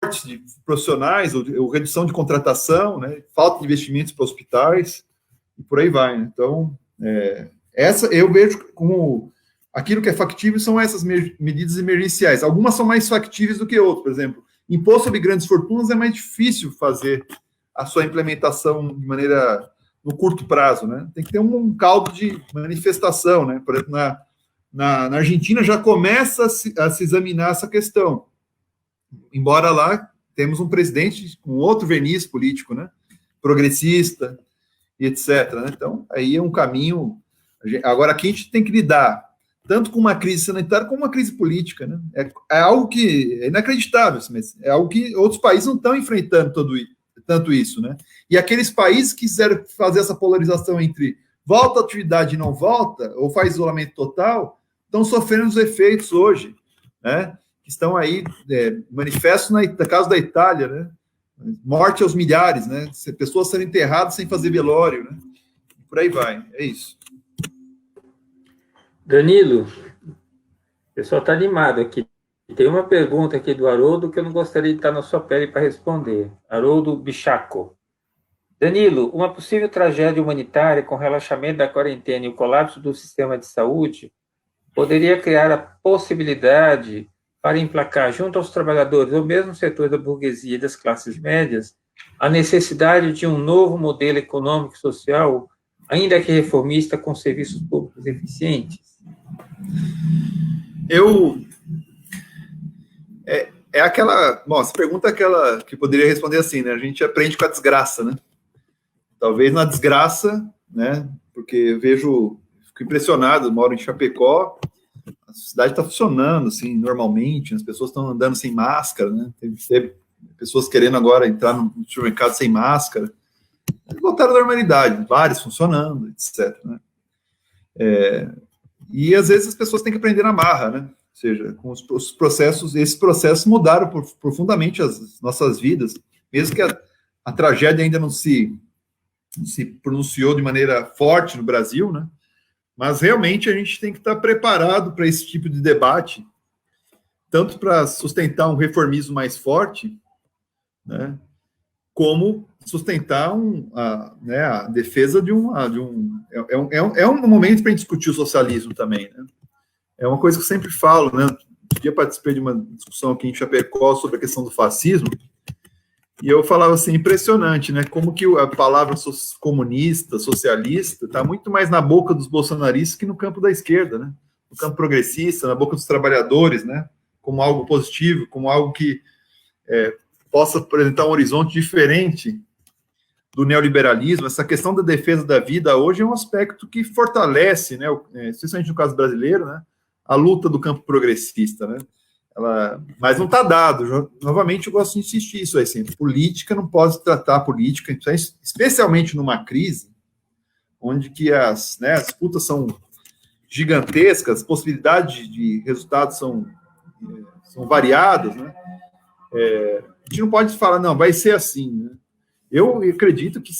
cortes de profissionais, ou redução de contratação, né, falta de investimentos para hospitais, e por aí vai. Né? Então, essa eu vejo como aquilo que é factível são essas medidas emergenciais. Algumas são mais factíveis do que outras. Por exemplo, imposto sobre grandes fortunas é mais difícil fazer a sua implementação de maneira no curto prazo, né? Tem que ter um caldo de manifestação, né? Por exemplo, na Argentina já começa a se examinar essa questão. Embora lá temos um presidente com outro verniz político, né? Progressista e etc. Né? Então, aí é um caminho. Agora, aqui a gente tem que lidar tanto com uma crise sanitária como uma crise política, né? É algo que é inacreditável, mas é algo que outros países não estão enfrentando tanto isso, né? E aqueles países que quiseram fazer essa polarização entre volta à atividade e não volta, ou faz isolamento total, estão sofrendo os efeitos hoje, né? Que estão aí, manifestos no caso da Itália, né? Morte aos milhares, né? Pessoas sendo enterradas sem fazer velório, né? Por aí vai, é isso. Danilo, pessoal está animado aqui. Tem uma pergunta aqui do Haroldo que eu não gostaria de estar na sua pele para responder. Haroldo Bichaco. Danilo, uma possível tragédia humanitária com relaxamento da quarentena e o colapso do sistema de saúde poderia criar a possibilidade para emplacar junto aos trabalhadores, ou mesmo setor da burguesia e das classes médias, a necessidade de um novo modelo econômico e social, ainda que reformista, com serviços públicos eficientes? Essa pergunta é aquela que poderia responder assim, né? A gente aprende com a desgraça, né? Talvez na desgraça, né? Porque eu fico impressionado, moro em Chapecó, a cidade está funcionando, assim, normalmente, as pessoas estão andando sem máscara, né? Teve pessoas querendo agora entrar no supermercado sem máscara. Voltaram à normalidade, bares funcionando, etc. Né? E às vezes as pessoas têm que aprender na marra, né? Ou seja, com os processos, esses processos mudaram profundamente as nossas vidas, mesmo que a tragédia ainda não se pronunciou de maneira forte no Brasil, né? Mas realmente a gente tem que estar preparado para esse tipo de debate, tanto para sustentar um reformismo mais forte, né? Como sustentar a defesa de um. É um momento para a gente discutir o socialismo também, né? É uma coisa que eu sempre falo, né? Um dia participei de uma discussão aqui em Chapecó sobre a questão do fascismo, e eu falava assim, impressionante, né? Como que a palavra comunista, socialista, está muito mais na boca dos bolsonaristas que no campo da esquerda, né? No campo progressista, na boca dos trabalhadores, né? Como algo positivo, como algo que possa apresentar um horizonte diferente do neoliberalismo. Essa questão da defesa da vida hoje é um aspecto que fortalece, né? Especialmente no caso brasileiro, né? A luta do campo progressista, né? Mas não está dado. Novamente, eu gosto de insistir isso aí sempre. Política não pode tratar a política, especialmente numa crise, onde que as disputas são gigantescas, as possibilidades de resultados são variadas, né? A gente não pode falar, não, vai ser assim, né? Eu acredito que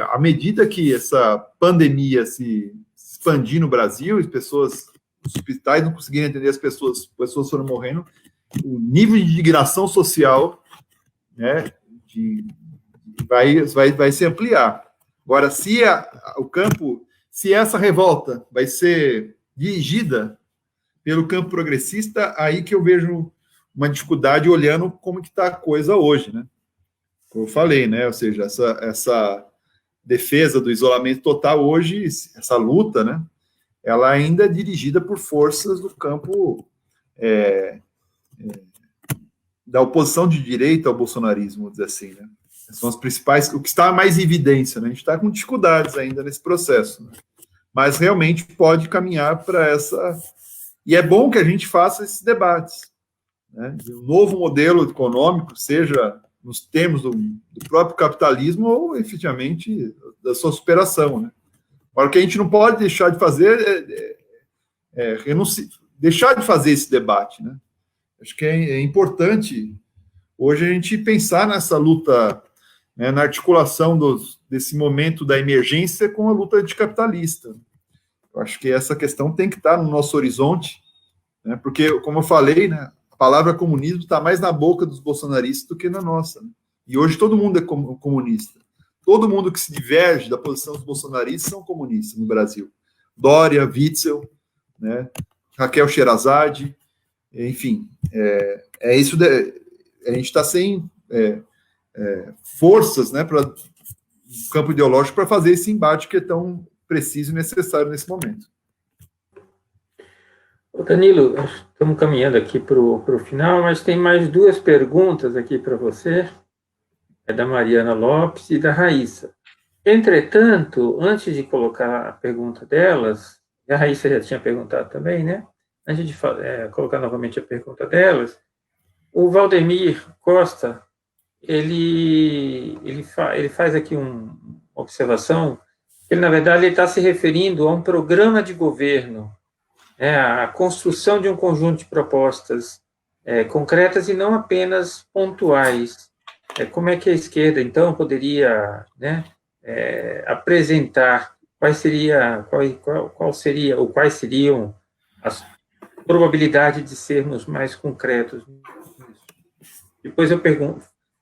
à medida que essa pandemia se expandir no Brasil, os hospitais não conseguirem atender as pessoas foram morrendo, o nível de indignação social, né, vai se ampliar. Agora, se essa revolta vai ser dirigida pelo campo progressista, aí que eu vejo uma dificuldade olhando como que está a coisa hoje, né? Como eu falei, né? Ou seja, essa defesa do isolamento total hoje, essa luta, né? Ela ainda é dirigida por forças do campo da oposição de direita ao bolsonarismo, vamos dizer assim, né? São as principais, o que está mais em evidência, né? A gente está com dificuldades ainda nesse processo, né? Mas realmente pode caminhar para essa... E é bom que a gente faça esses debates, né? De um novo modelo econômico, seja nos termos do próprio capitalismo ou, efetivamente, da sua superação, né? Agora, o que a gente não pode deixar de fazer deixar de fazer esse debate, né? Acho que é importante hoje a gente pensar nessa luta, né, na articulação desse momento da emergência com a luta anticapitalista. Eu acho que essa questão tem que estar no nosso horizonte, né, porque, como eu falei, né, a palavra comunismo está mais na boca dos bolsonaristas do que na nossa, né? E hoje todo mundo é comunista. Todo mundo que se diverge da posição dos bolsonaristas são comunistas no Brasil. Dória, Witzel, né, Raquel Sherazade, enfim, isso. A gente está sem forças, né, para o campo ideológico para fazer esse embate que é tão preciso e necessário nesse momento. Danilo, estamos caminhando aqui para o final, mas tem mais duas perguntas aqui para você. É da Mariana Lopes e da Raíssa. Entretanto, antes de colocar a pergunta delas, a Raíssa já tinha perguntado também, né? Antes de colocar novamente a pergunta delas, o Valdemir Costa, ele faz aqui uma observação, que ele, na verdade, ele está se referindo a um programa de governo, a construção de um conjunto de propostas concretas e não apenas pontuais. Como é que a esquerda, então, poderia, né, apresentar quais seriam probabilidade de sermos mais concretos nisso. Depois eu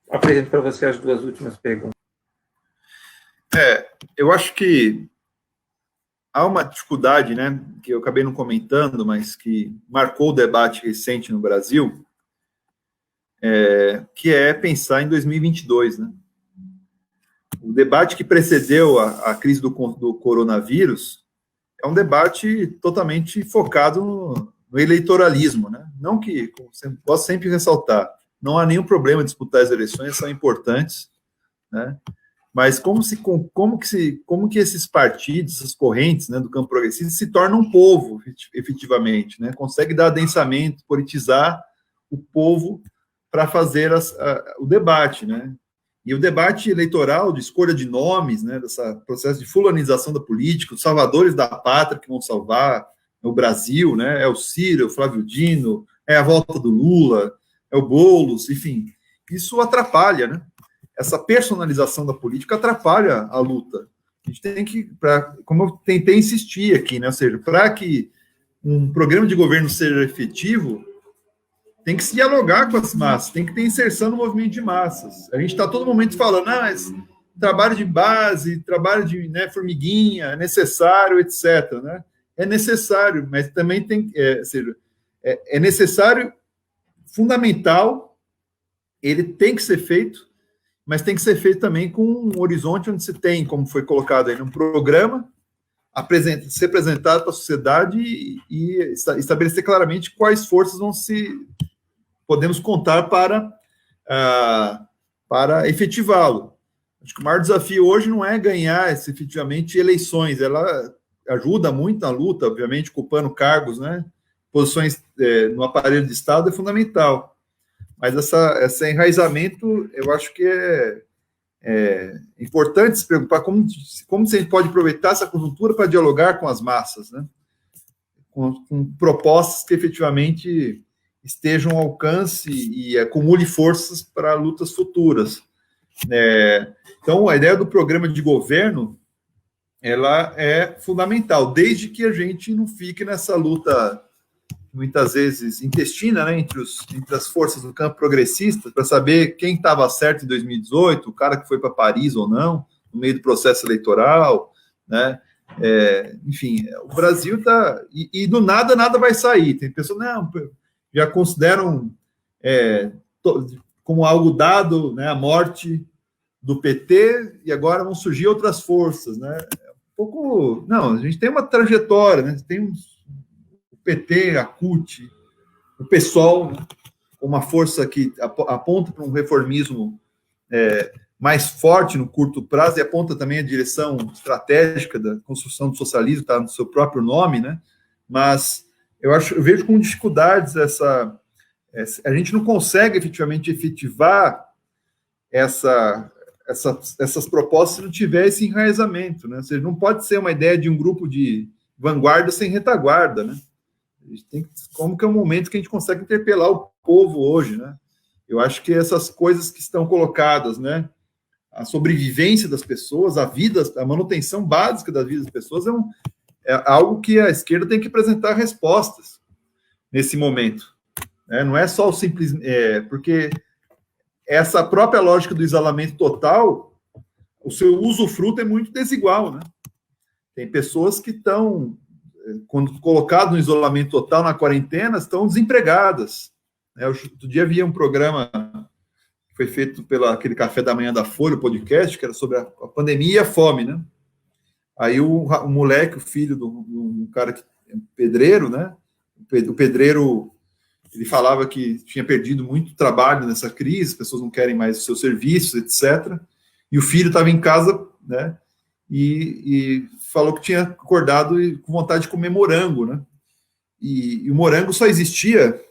apresento para você as duas últimas perguntas. Eu acho que há uma dificuldade, né, que eu acabei não comentando, mas que marcou o debate recente no Brasil, que é pensar em 2022, né? O debate que precedeu a crise do coronavírus é um debate totalmente focado no eleitoralismo, né? Não que, como posso sempre ressaltar, não há nenhum problema de disputar as eleições, são importantes, né? Mas como que esses partidos, essas correntes, né, do campo progressista se tornam um povo, efetivamente, né? Consegue dar adensamento, politizar o povo para fazer o debate, né? E o debate eleitoral de escolha de nomes, né, desse processo de fulanização da política, os salvadores da pátria que vão salvar o Brasil, né? É o Ciro, é o Flávio Dino, é a volta do Lula, é o Boulos, enfim, isso atrapalha, né? Essa personalização da política atrapalha a luta. A gente tem que, como eu tentei insistir aqui, né? Ou seja, para que um programa de governo seja efetivo, tem que se dialogar com as massas, tem que ter inserção no movimento de massas. A gente está todo momento falando, mas trabalho de base, trabalho de, né, formiguinha, é necessário, etc. Né? É necessário, mas também tem, ou seja, é necessário, fundamental, ele tem que ser feito, mas tem que ser feito também com um horizonte onde se tem, como foi colocado aí, um programa, ser apresentado para a sociedade e estabelecer claramente quais forças podemos contar para efetivá-lo. Acho que o maior desafio hoje não é ganhar efetivamente eleições, ela ajuda muito na luta, obviamente, ocupando cargos, né? Posições no aparelho de Estado é fundamental. Mas esse enraizamento, eu acho que é importante se preocupar como a gente pode aproveitar essa conjuntura para dialogar com as massas, né? Com propostas que efetivamente estejam ao alcance e acumule forças para lutas futuras. Então, a ideia do programa de governo, ela é fundamental, desde que a gente não fique nessa luta muitas vezes intestina, né, entre as forças do campo progressista, para saber quem estava certo em 2018, o cara que foi para Paris ou não, no meio do processo eleitoral, né? Enfim, o Brasil está... E do nada vai sair. Tem pessoas não, já consideram como algo dado, né, a morte do PT, e agora vão surgir outras forças, né? Não, a gente tem uma trajetória, né? Tem o PT, a CUT, o PSOL, uma força que aponta para um reformismo mais forte no curto prazo e aponta também a direção estratégica da construção do socialismo, está no seu próprio nome, né? Mas eu vejo com dificuldades a gente não consegue efetivamente efetivar essas propostas se não tiver esse enraizamento, né? Ou seja, não pode ser uma ideia de um grupo de vanguarda sem retaguarda, né? Como que é um momento que a gente consegue interpelar o povo hoje, né? Eu acho que essas coisas que estão colocadas, né? A sobrevivência das pessoas, a manutenção básica da vida das pessoas é algo que a esquerda tem que apresentar respostas nesse momento. Né? Não é só o simples... porque essa própria lógica do isolamento total, o seu usufruto é muito desigual, né? Tem pessoas que estão, quando colocadas no isolamento total, na quarentena, estão desempregadas. Outro dia havia um programa que foi feito pelo aquele Café da Manhã da Folha, o podcast, que era sobre a pandemia e a fome, né? Aí o moleque, o filho de um cara que é pedreiro, né? O pedreiro, ele falava que tinha perdido muito trabalho nessa crise, as pessoas não querem mais os seus serviços, etc. E o filho estava em casa, né? E falou que tinha acordado com vontade de comer morango, né? E o morango só existia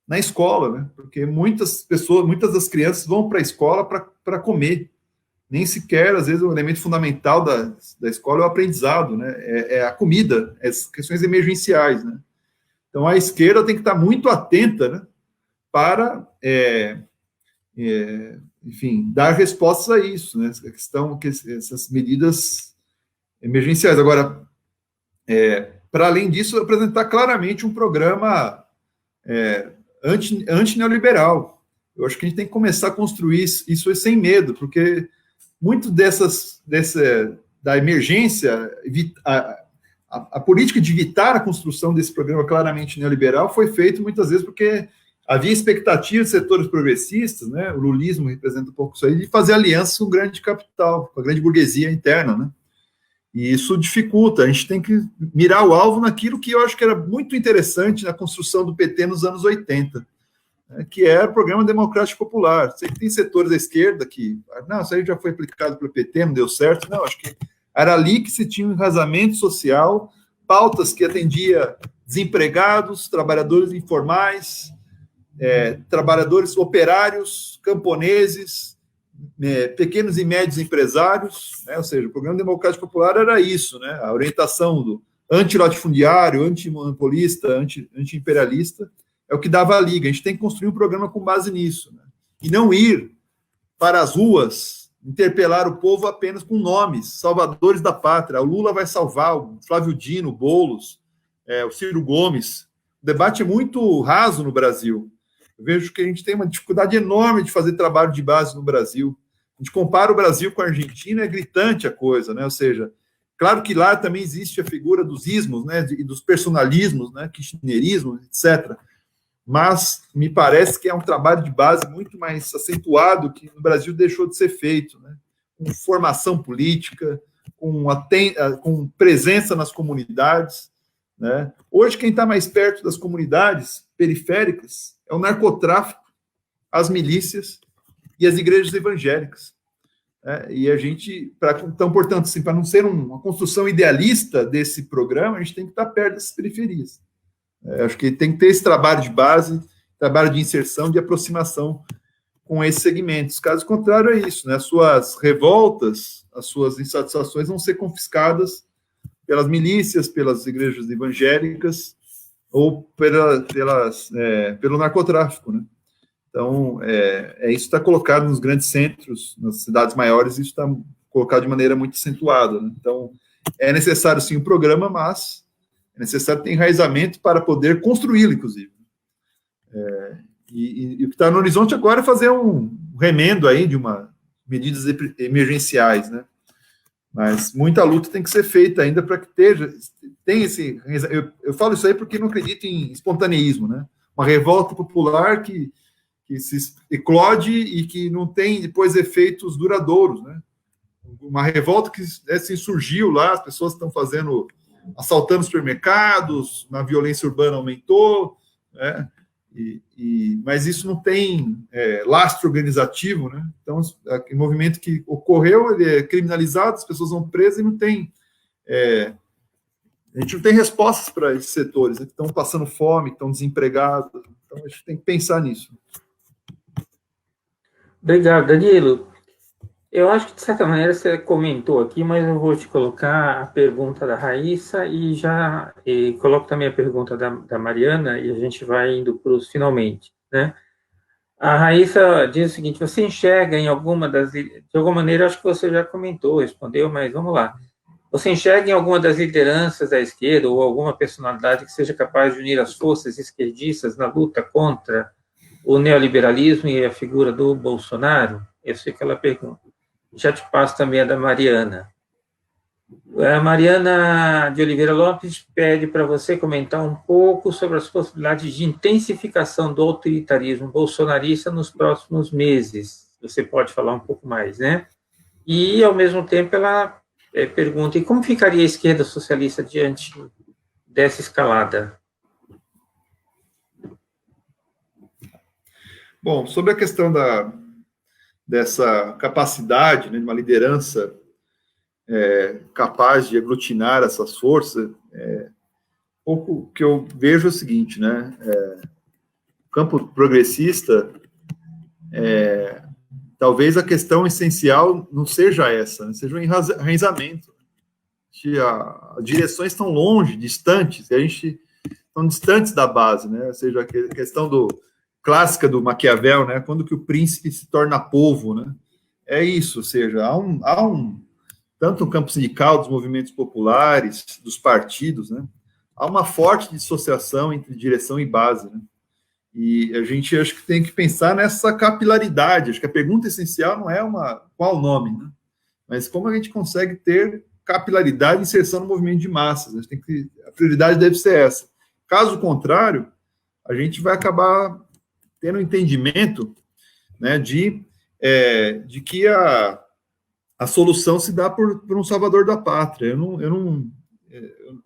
na escola, né? Porque muitas das crianças vão para a escola para comer. Nem sequer, às vezes, o elemento fundamental da escola é o aprendizado, né? É a comida, as questões emergenciais, né? Então, a esquerda tem que estar muito atenta, né, para, enfim, dar respostas a isso, né? A questão que essas medidas emergenciais. Agora, para além disso, apresentar claramente um programa anti-neoliberal. Eu acho que a gente tem que começar a construir isso sem medo, porque muito da emergência, a política de evitar a construção desse programa claramente neoliberal foi feita muitas vezes porque havia expectativa de setores progressistas, né, o lulismo representa um pouco isso aí, de fazer alianças com o grande capital, com a grande burguesia interna, né? E isso dificulta, a gente tem que mirar o alvo naquilo que eu acho que era muito interessante na construção do PT nos anos 80, né, que era o Programa Democrático Popular. Sei que tem setores da esquerda que, não, isso aí já foi aplicado pelo PT, não deu certo. Não, acho que era ali que se tinha um enraizamento social, pautas que atendia desempregados, trabalhadores informais, trabalhadores operários, camponeses, pequenos e médios empresários, né? Ou seja, o Programa Democrático Popular era isso, né? A orientação do anti-latifundiário, anti-monopolista, anti-imperialista, é o que dava a liga. A gente tem que construir um programa com base nisso, né? E não ir para as ruas interpelar o povo apenas com nomes, salvadores da pátria. O Lula vai salvar, o Flávio Dino, o Boulos, o Ciro Gomes. O debate é muito raso no Brasil. Eu vejo que a gente tem uma dificuldade enorme de fazer trabalho de base no Brasil. A gente compara o Brasil com a Argentina, é gritante a coisa, né? Ou seja, claro que lá também existe a figura dos ismos, né? E dos personalismos, né? Kirchnerismo, etc. Mas me parece que é um trabalho de base muito mais acentuado que no Brasil deixou de ser feito, né? Com formação política, com presença nas comunidades, né? Hoje, quem está mais perto das comunidades periféricas é o narcotráfico, as milícias e as igrejas evangélicas. E a gente, então, portanto, assim, para não ser uma construção idealista desse programa, a gente tem que estar perto dessas periferias. Acho que tem que ter esse trabalho de base, trabalho de inserção, de aproximação com esses segmentos. Caso contrário, é isso, né? As suas revoltas, as suas insatisfações vão ser confiscadas pelas milícias, pelas igrejas evangélicas ou pelo narcotráfico, né? Então, isso está colocado nos grandes centros, nas cidades maiores, isso está colocado de maneira muito acentuada, né? Então, é necessário, sim, um programa, mas é necessário ter enraizamento para poder construí-lo, inclusive. E o que está no horizonte agora é fazer um remendo aí de medidas emergenciais, né? Mas muita luta tem que ser feita ainda para que tenha esse... Eu falo isso aí porque não acredito em espontaneísmo, né? Uma revolta popular que se eclode e que não tem depois efeitos duradouros, né? Uma revolta que assim, surgiu lá, as pessoas estão assaltando supermercados, a violência urbana aumentou, né? Mas isso não tem lastro organizativo, né? Então, o movimento que ocorreu, ele é criminalizado, as pessoas vão presas e não tem... a gente não tem respostas para esses setores, né, que estão passando fome, que estão desempregados. Então, a gente tem que pensar nisso. Obrigado, Danilo. Eu acho que, de certa maneira, você comentou aqui, mas eu vou te colocar a pergunta da Raíssa e coloco também a pergunta da Mariana e a gente vai indo para os finalmente, né? A Raíssa diz o seguinte: você enxerga em de alguma maneira, acho que você já comentou, respondeu, mas vamos lá. Você enxerga em alguma das lideranças da esquerda ou alguma personalidade que seja capaz de unir as forças esquerdistas na luta contra o neoliberalismo e a figura do Bolsonaro? Essa é aquela pergunta. Já te passo também a da Mariana. A Mariana de Oliveira Lopes pede para você comentar um pouco sobre as possibilidades de intensificação do autoritarismo bolsonarista nos próximos meses. Você pode falar um pouco mais, né? E, ao mesmo tempo, ela pergunta: e como ficaria a esquerda socialista diante dessa escalada? Bom, sobre a questão dessa capacidade, né, de uma liderança capaz de aglutinar essas forças, pouco que eu vejo é o seguinte, né? O campo progressista, talvez a questão essencial não seja essa, né, seja o enraizamento. As direções estão longe, distantes, e a gente estão distantes da base, né? Ou seja, a questão clássica do Maquiavel, né? Quando que o príncipe se torna povo, né? É isso, ou seja, há tanto no campo sindical, dos movimentos populares, dos partidos, né? Há uma forte dissociação entre direção e base, né? E a gente acho que tem que pensar nessa capilaridade. Acho que a pergunta essencial não é qual o nome, né? Mas como a gente consegue ter capilaridade e inserção no movimento de massas. A prioridade deve ser essa. Caso contrário, a gente vai acabar tendo um entendimento, né, de que a solução se dá por um salvador da pátria. Eu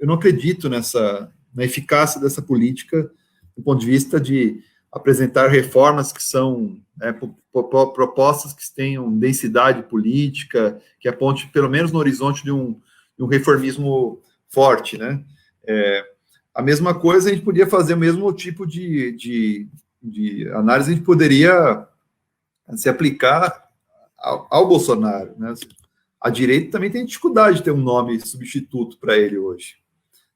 não acredito na eficácia dessa política do ponto de vista de apresentar reformas que são propostas que tenham densidade política, que aponte pelo menos no horizonte de um reformismo forte, né? A mesma coisa, a gente podia fazer o mesmo tipo de análise, a gente poderia se aplicar ao Bolsonaro, né? A direita também tem dificuldade de ter um nome substituto para ele hoje.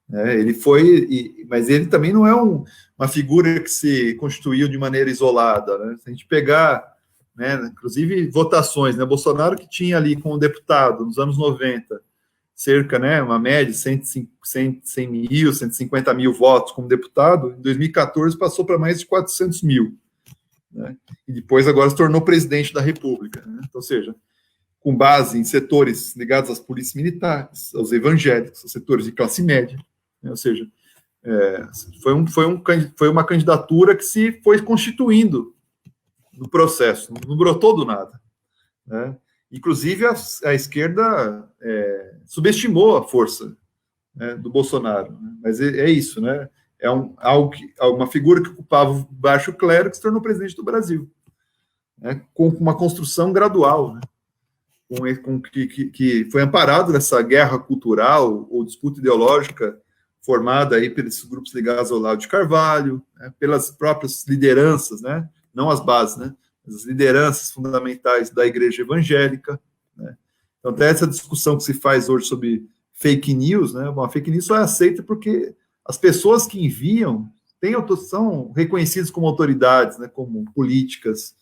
Ele foi, mas ele também não é uma figura que se constituiu de maneira isolada, né? Se a gente pegar, né, inclusive votações, né, Bolsonaro que tinha ali como deputado nos anos 90, cerca, né, uma média de 100 mil, 150 mil votos como deputado, em 2014 passou para mais de 400 mil, né? E depois agora se tornou presidente da República, né? Então, ou seja, com base em setores ligados às polícias militares, aos evangélicos, aos setores de classe média, né? Ou seja, foi uma candidatura que se foi constituindo no processo, não brotou do nada, né? Inclusive, a esquerda subestimou a força, né, do Bolsonaro, né? Mas é isso, né? Uma figura que ocupava o baixo clero que se tornou presidente do Brasil, né, com uma construção gradual, né, que foi amparado nessa guerra cultural ou disputa ideológica formada aí pelos grupos ligados ao Olavo de Carvalho, né, pelas próprias lideranças, né, não as bases, né, as lideranças fundamentais da igreja evangélica, né. Então, até essa discussão que se faz hoje sobre fake news, né, uma fake news só é aceita porque as pessoas que enviam são reconhecidas como autoridades, né, como políticas,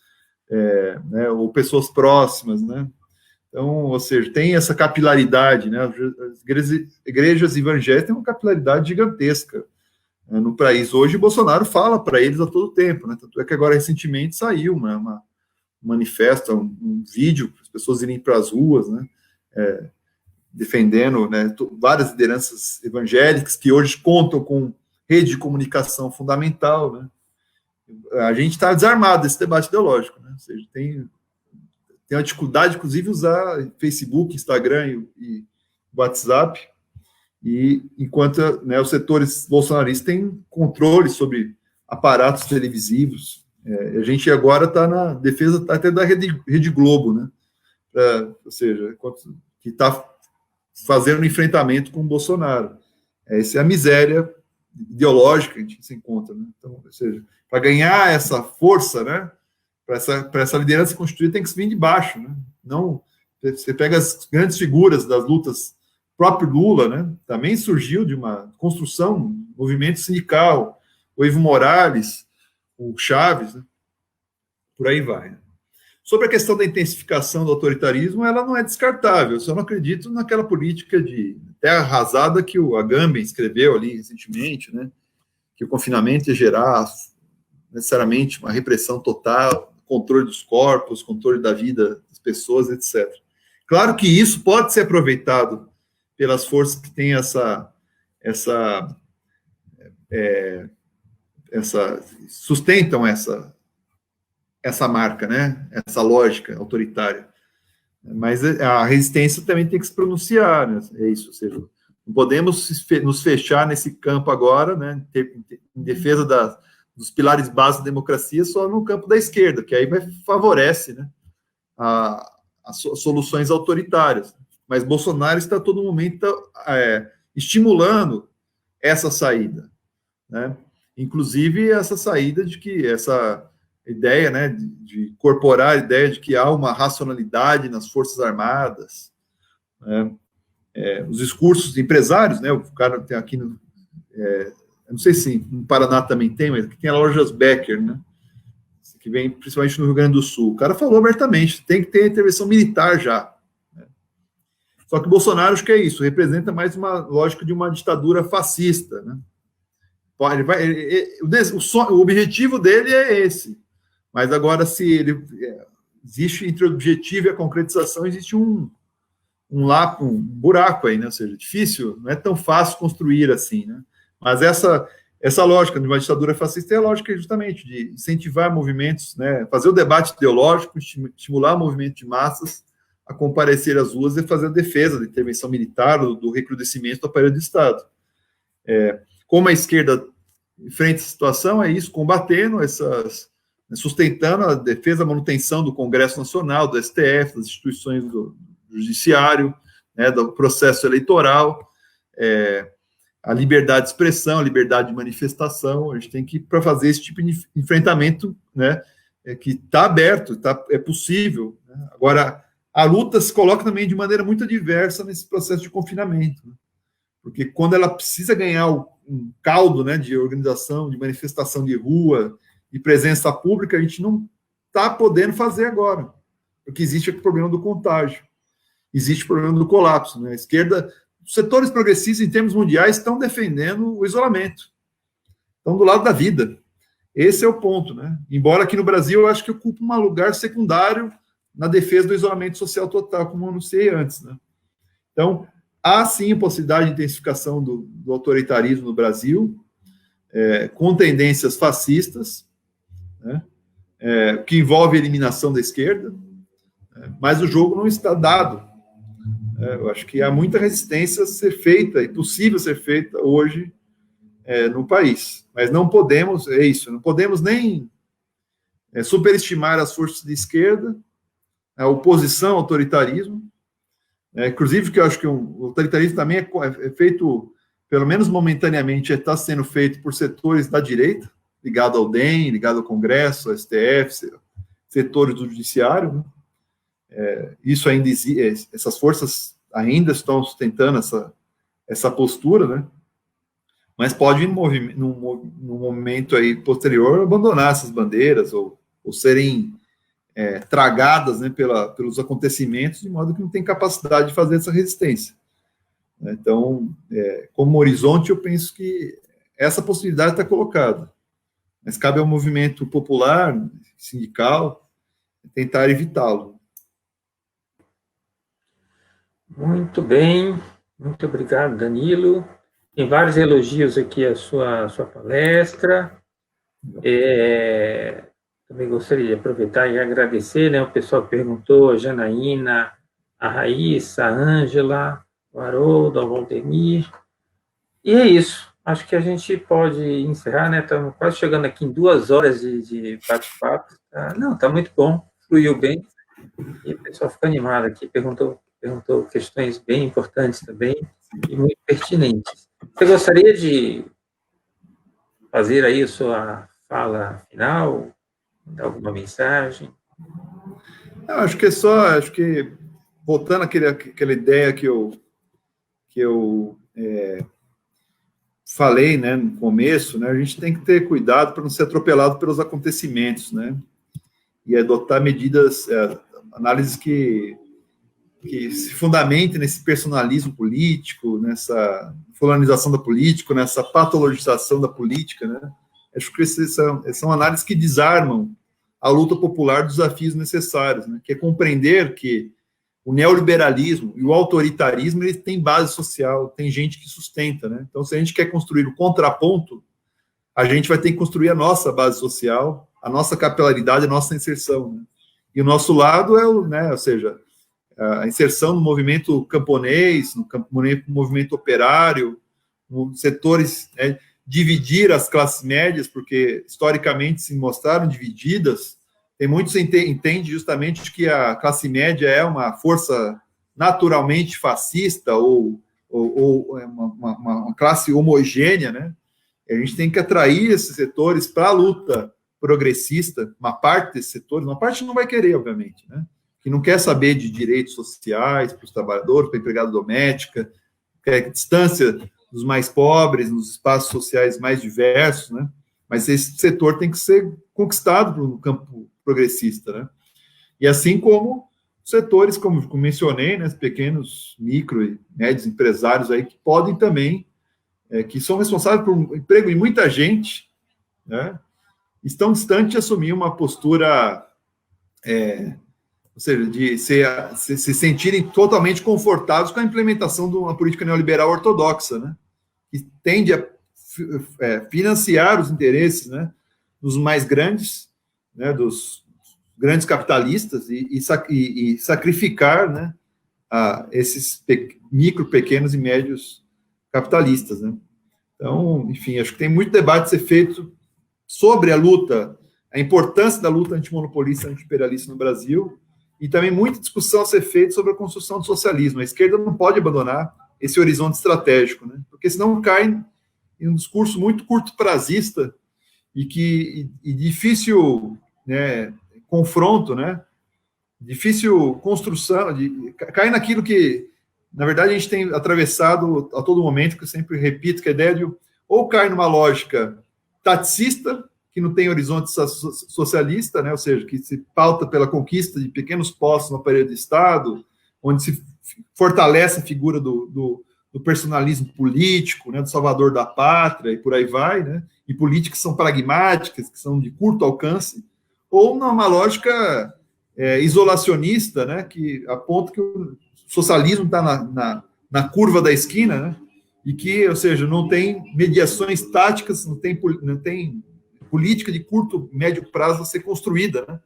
né, ou pessoas próximas, né. Então, ou seja, tem essa capilaridade, né, as igrejas evangélicas têm uma capilaridade gigantesca, né, no país. Hoje, o Bolsonaro fala para eles a todo tempo, né, tanto é que agora, recentemente, saiu um manifesto, um vídeo, para as pessoas irem para as ruas, né, defendendo, né, várias lideranças evangélicas que hoje contam com rede de comunicação fundamental, né. A gente está desarmado desse debate ideológico, né, ou seja, tem uma dificuldade, inclusive, usar Facebook, Instagram e WhatsApp, e enquanto, né, os setores bolsonaristas têm controle sobre aparatos televisivos. A gente agora está na defesa até da Rede Globo, né, ou seja, que está fazendo um enfrentamento com o Bolsonaro. Essa é a miséria ideológica que a gente se encontra, né? Então, ou seja, para ganhar essa força, né, para essa liderança constituída, tem que vir de baixo, né? Não, você pega as grandes figuras das lutas, o próprio Lula, né, também surgiu de uma construção, movimento sindical, o Evo Morales, o Chaves, né, por aí vai. Sobre a questão da intensificação do autoritarismo, ela não é descartável. Eu só não acredito naquela política de terra arrasada que o Agamben escreveu ali recentemente, né, que o confinamento ia gerar necessariamente uma repressão total, controle dos corpos, controle da vida das pessoas, etc. Claro que isso pode ser aproveitado pelas forças que têm sustentam essa marca, né? Essa lógica autoritária. Mas a resistência também tem que se pronunciar, né? É isso, ou seja, não podemos nos fechar nesse campo agora, né? Em defesa dos pilares básicos da democracia só no campo da esquerda, que aí favorece, né, as soluções autoritárias. Mas Bolsonaro está a todo momento estimulando essa saída, né? Inclusive essa saída de que essa ideia, né, de incorporar a ideia de que há uma racionalidade nas Forças Armadas, né, os discursos de empresários, né, o cara tem aqui eu não sei se no Paraná também tem, mas aqui tem a lojas Becker, né, que vem principalmente no Rio Grande do Sul. O cara falou abertamente, tem que ter intervenção militar já, né. Só que o Bolsonaro, acho que é isso, representa mais uma lógica de uma ditadura fascista, né, o objetivo dele é esse. Mas agora, se ele existe entre o objetivo e a concretização, existe um buraco aí, né? Ou seja, difícil, não é tão fácil construir assim, né? Mas essa lógica de uma ditadura fascista é a lógica justamente de incentivar movimentos, né? Fazer o debate ideológico, estimular o movimento de massas a comparecer às ruas e fazer a defesa da intervenção militar, do recrudescimento do aparelho do Estado. Como a esquerda enfrenta essa situação, é isso, combatendo sustentando a defesa, a manutenção do Congresso Nacional, do STF, das instituições do Judiciário, né, do processo eleitoral, a liberdade de expressão, a liberdade de manifestação. A gente tem que, para fazer esse tipo de enfrentamento, né, que está aberto, é possível. Né? Agora, a luta se coloca também de maneira muito diversa nesse processo de confinamento, né? Porque quando ela precisa ganhar um caldo, né, de organização, de manifestação de rua, de presença pública, a gente não está podendo fazer agora, porque existe o problema do contágio, existe o problema do colapso, né? A esquerda, os setores progressistas, em termos mundiais, estão defendendo o isolamento, estão do lado da vida. Esse é o ponto, né? Embora aqui no Brasil, eu acho que ocupa um lugar secundário na defesa do isolamento social total, como eu anunciei antes, né? Então, há sim a possibilidade de intensificação do autoritarismo no Brasil, com tendências fascistas, né? Que envolve a eliminação da esquerda, mas o jogo não está dado. Eu acho que há muita resistência a ser feita, e possível ser feita hoje no país. Mas não podemos, não podemos nem superestimar as forças de esquerda, a oposição ao autoritarismo, inclusive que eu acho que o autoritarismo também é feito, pelo menos momentaneamente, está sendo feito por setores da direita, ligado ao DEM, ligado ao Congresso, ao STF, setores do Judiciário, né? Isso ainda existe, essas forças ainda estão sustentando essa postura, né? Mas pode, num momento aí posterior, abandonar essas bandeiras ou serem tragadas, né, pelos acontecimentos, de modo que não tem capacidade de fazer essa resistência. Então, como horizonte, eu penso que essa possibilidade está colocada, mas cabe ao movimento popular, sindical, tentar evitá-lo. Muito bem, muito obrigado, Danilo. Tem vários elogios aqui à sua palestra. Também gostaria de aproveitar e agradecer, né, o pessoal que perguntou, a Janaína, a Raíssa, a Ângela, o Haroldo, o Valdemir. E é isso. Acho que a gente pode encerrar, né? Estamos quase chegando aqui em 2 horas de bate-papo. Está muito bom, fluiu bem. E o pessoal ficou animado aqui, perguntou questões bem importantes também e muito pertinentes. Você gostaria de fazer aí a sua fala final, dar alguma mensagem? Eu acho que voltando àquela ideia que eu falei, né, no começo, né, a gente tem que ter cuidado para não ser atropelado pelos acontecimentos, né, e adotar medidas, análises que se fundamentem nesse personalismo político, nessa fulanização da política, nessa patologização da política, né. Acho que são análises que desarmam a luta popular dos desafios necessários, né, que é compreender que o neoliberalismo e o autoritarismo, ele tem base social, tem gente que sustenta, né? Então, se a gente quer construir o contraponto, a gente vai ter que construir a nossa base social, a nossa capilaridade, a nossa inserção, né? E o nosso lado ou seja, a inserção no movimento camponês, no movimento operário, nos setores, né, dividir as classes médias, porque historicamente se mostraram divididas. Tem muitos que entendem justamente que a classe média é uma força naturalmente fascista ou uma classe homogênea, né? A gente tem que atrair esses setores para a luta progressista, uma parte desses setores, uma parte não vai querer, obviamente, né? Que não quer saber de direitos sociais para os trabalhadores, para a empregada doméstica, quer distância dos mais pobres, nos espaços sociais mais diversos, né? Mas esse setor tem que ser conquistado no campo progressista, né? E assim como setores, como mencionei, né, pequenos, micro e médios empresários aí que podem também que são responsáveis por emprego de muita gente, né, estão distantes de assumir uma postura, ou seja, de se sentirem totalmente confortáveis com a implementação de uma política neoliberal ortodoxa, né, que tende a financiar os interesses, né, dos mais grandes, né, dos grandes capitalistas e sacrificar, né, esses micro, pequenos e médios capitalistas, né. Então, enfim, acho que tem muito debate a ser feito sobre a luta, a importância da luta antimonopolista e antiimperialista no Brasil, e também muita discussão a ser feita sobre a construção do socialismo. A esquerda não pode abandonar esse horizonte estratégico, né, porque senão cai em um discurso muito curto-prazista e difícil, né, confronto, né, difícil construção, cai naquilo que, na verdade, a gente tem atravessado a todo momento, que eu sempre repito, que é a ideia de ou cai numa lógica taticista, que não tem horizonte socialista, né, ou seja, que se pauta pela conquista de pequenos postos no aparelho do Estado, onde se fortalece a figura do personalismo político, né, do salvador da pátria, e por aí vai, né, e políticas que são pragmáticas, que são de curto alcance, ou numa lógica isolacionista, né, que aponta que o socialismo está na curva da esquina, né, e que, ou seja, não tem mediações táticas, não tem política de curto, médio prazo a ser construída, né.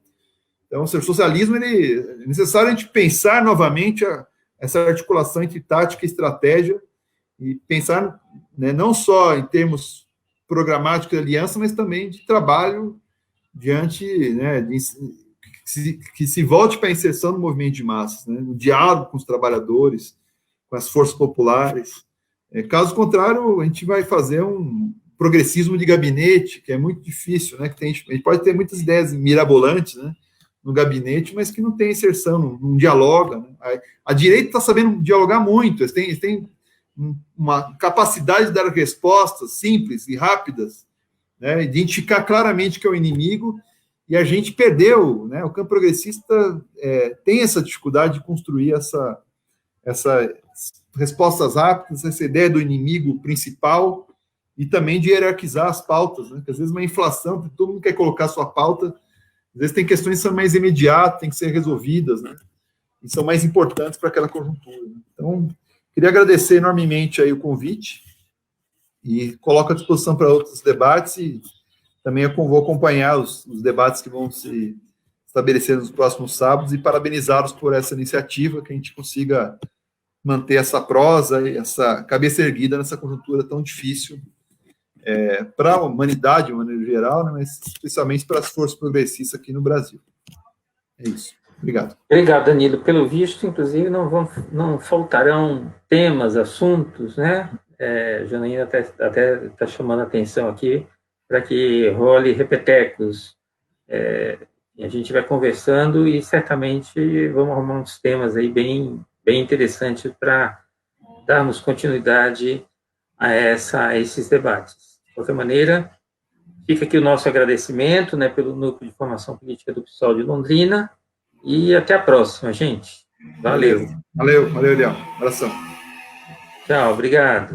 Então, o socialismo, é necessário a gente pensar novamente essa articulação entre tática e estratégia, e pensar, né, não só em termos programáticos de aliança, mas também de trabalho diante, né, que se volte para a inserção do movimento de massas, né, no diálogo com os trabalhadores, com as forças populares. Caso contrário, a gente vai fazer um progressismo de gabinete, que é muito difícil, né, que a gente pode ter muitas ideias mirabolantes, né, no gabinete, mas que não tem inserção, não dialoga, né. A direita está sabendo dialogar muito, eles têm uma capacidade de dar respostas simples e rápidas, né, identificar claramente que é o inimigo, e a gente perdeu, né, o campo progressista tem essa dificuldade de construir essa respostas rápidas, essa ideia do inimigo principal, e também de hierarquizar as pautas, né, que às vezes uma inflação, todo mundo quer colocar a sua pauta, às vezes tem questões que são mais imediatas, têm que ser resolvidas, né, e são mais importantes para aquela conjuntura, né. Então, queria agradecer enormemente aí o convite, e coloco à disposição para outros debates, e também eu vou acompanhar os debates que vão se estabelecer nos próximos sábados, e parabenizá-los por essa iniciativa, que a gente consiga manter essa prosa e essa cabeça erguida nessa conjuntura tão difícil para a humanidade, de maneira geral, né, mas especialmente para as forças progressistas aqui no Brasil. É isso. Obrigado. Obrigado, Danilo. Pelo visto, inclusive, não faltarão temas, assuntos, né? Janaína até está chamando a atenção aqui para que role repetecos. E a gente vai conversando e certamente vamos arrumar uns temas aí bem interessantes para darmos continuidade a esses debates. De qualquer maneira, fica aqui o nosso agradecimento, né, pelo Núcleo de Formação Política do PSOL de Londrina, e até a próxima, gente. Valeu. Valeu, Leão. Abração. Tchau, obrigado.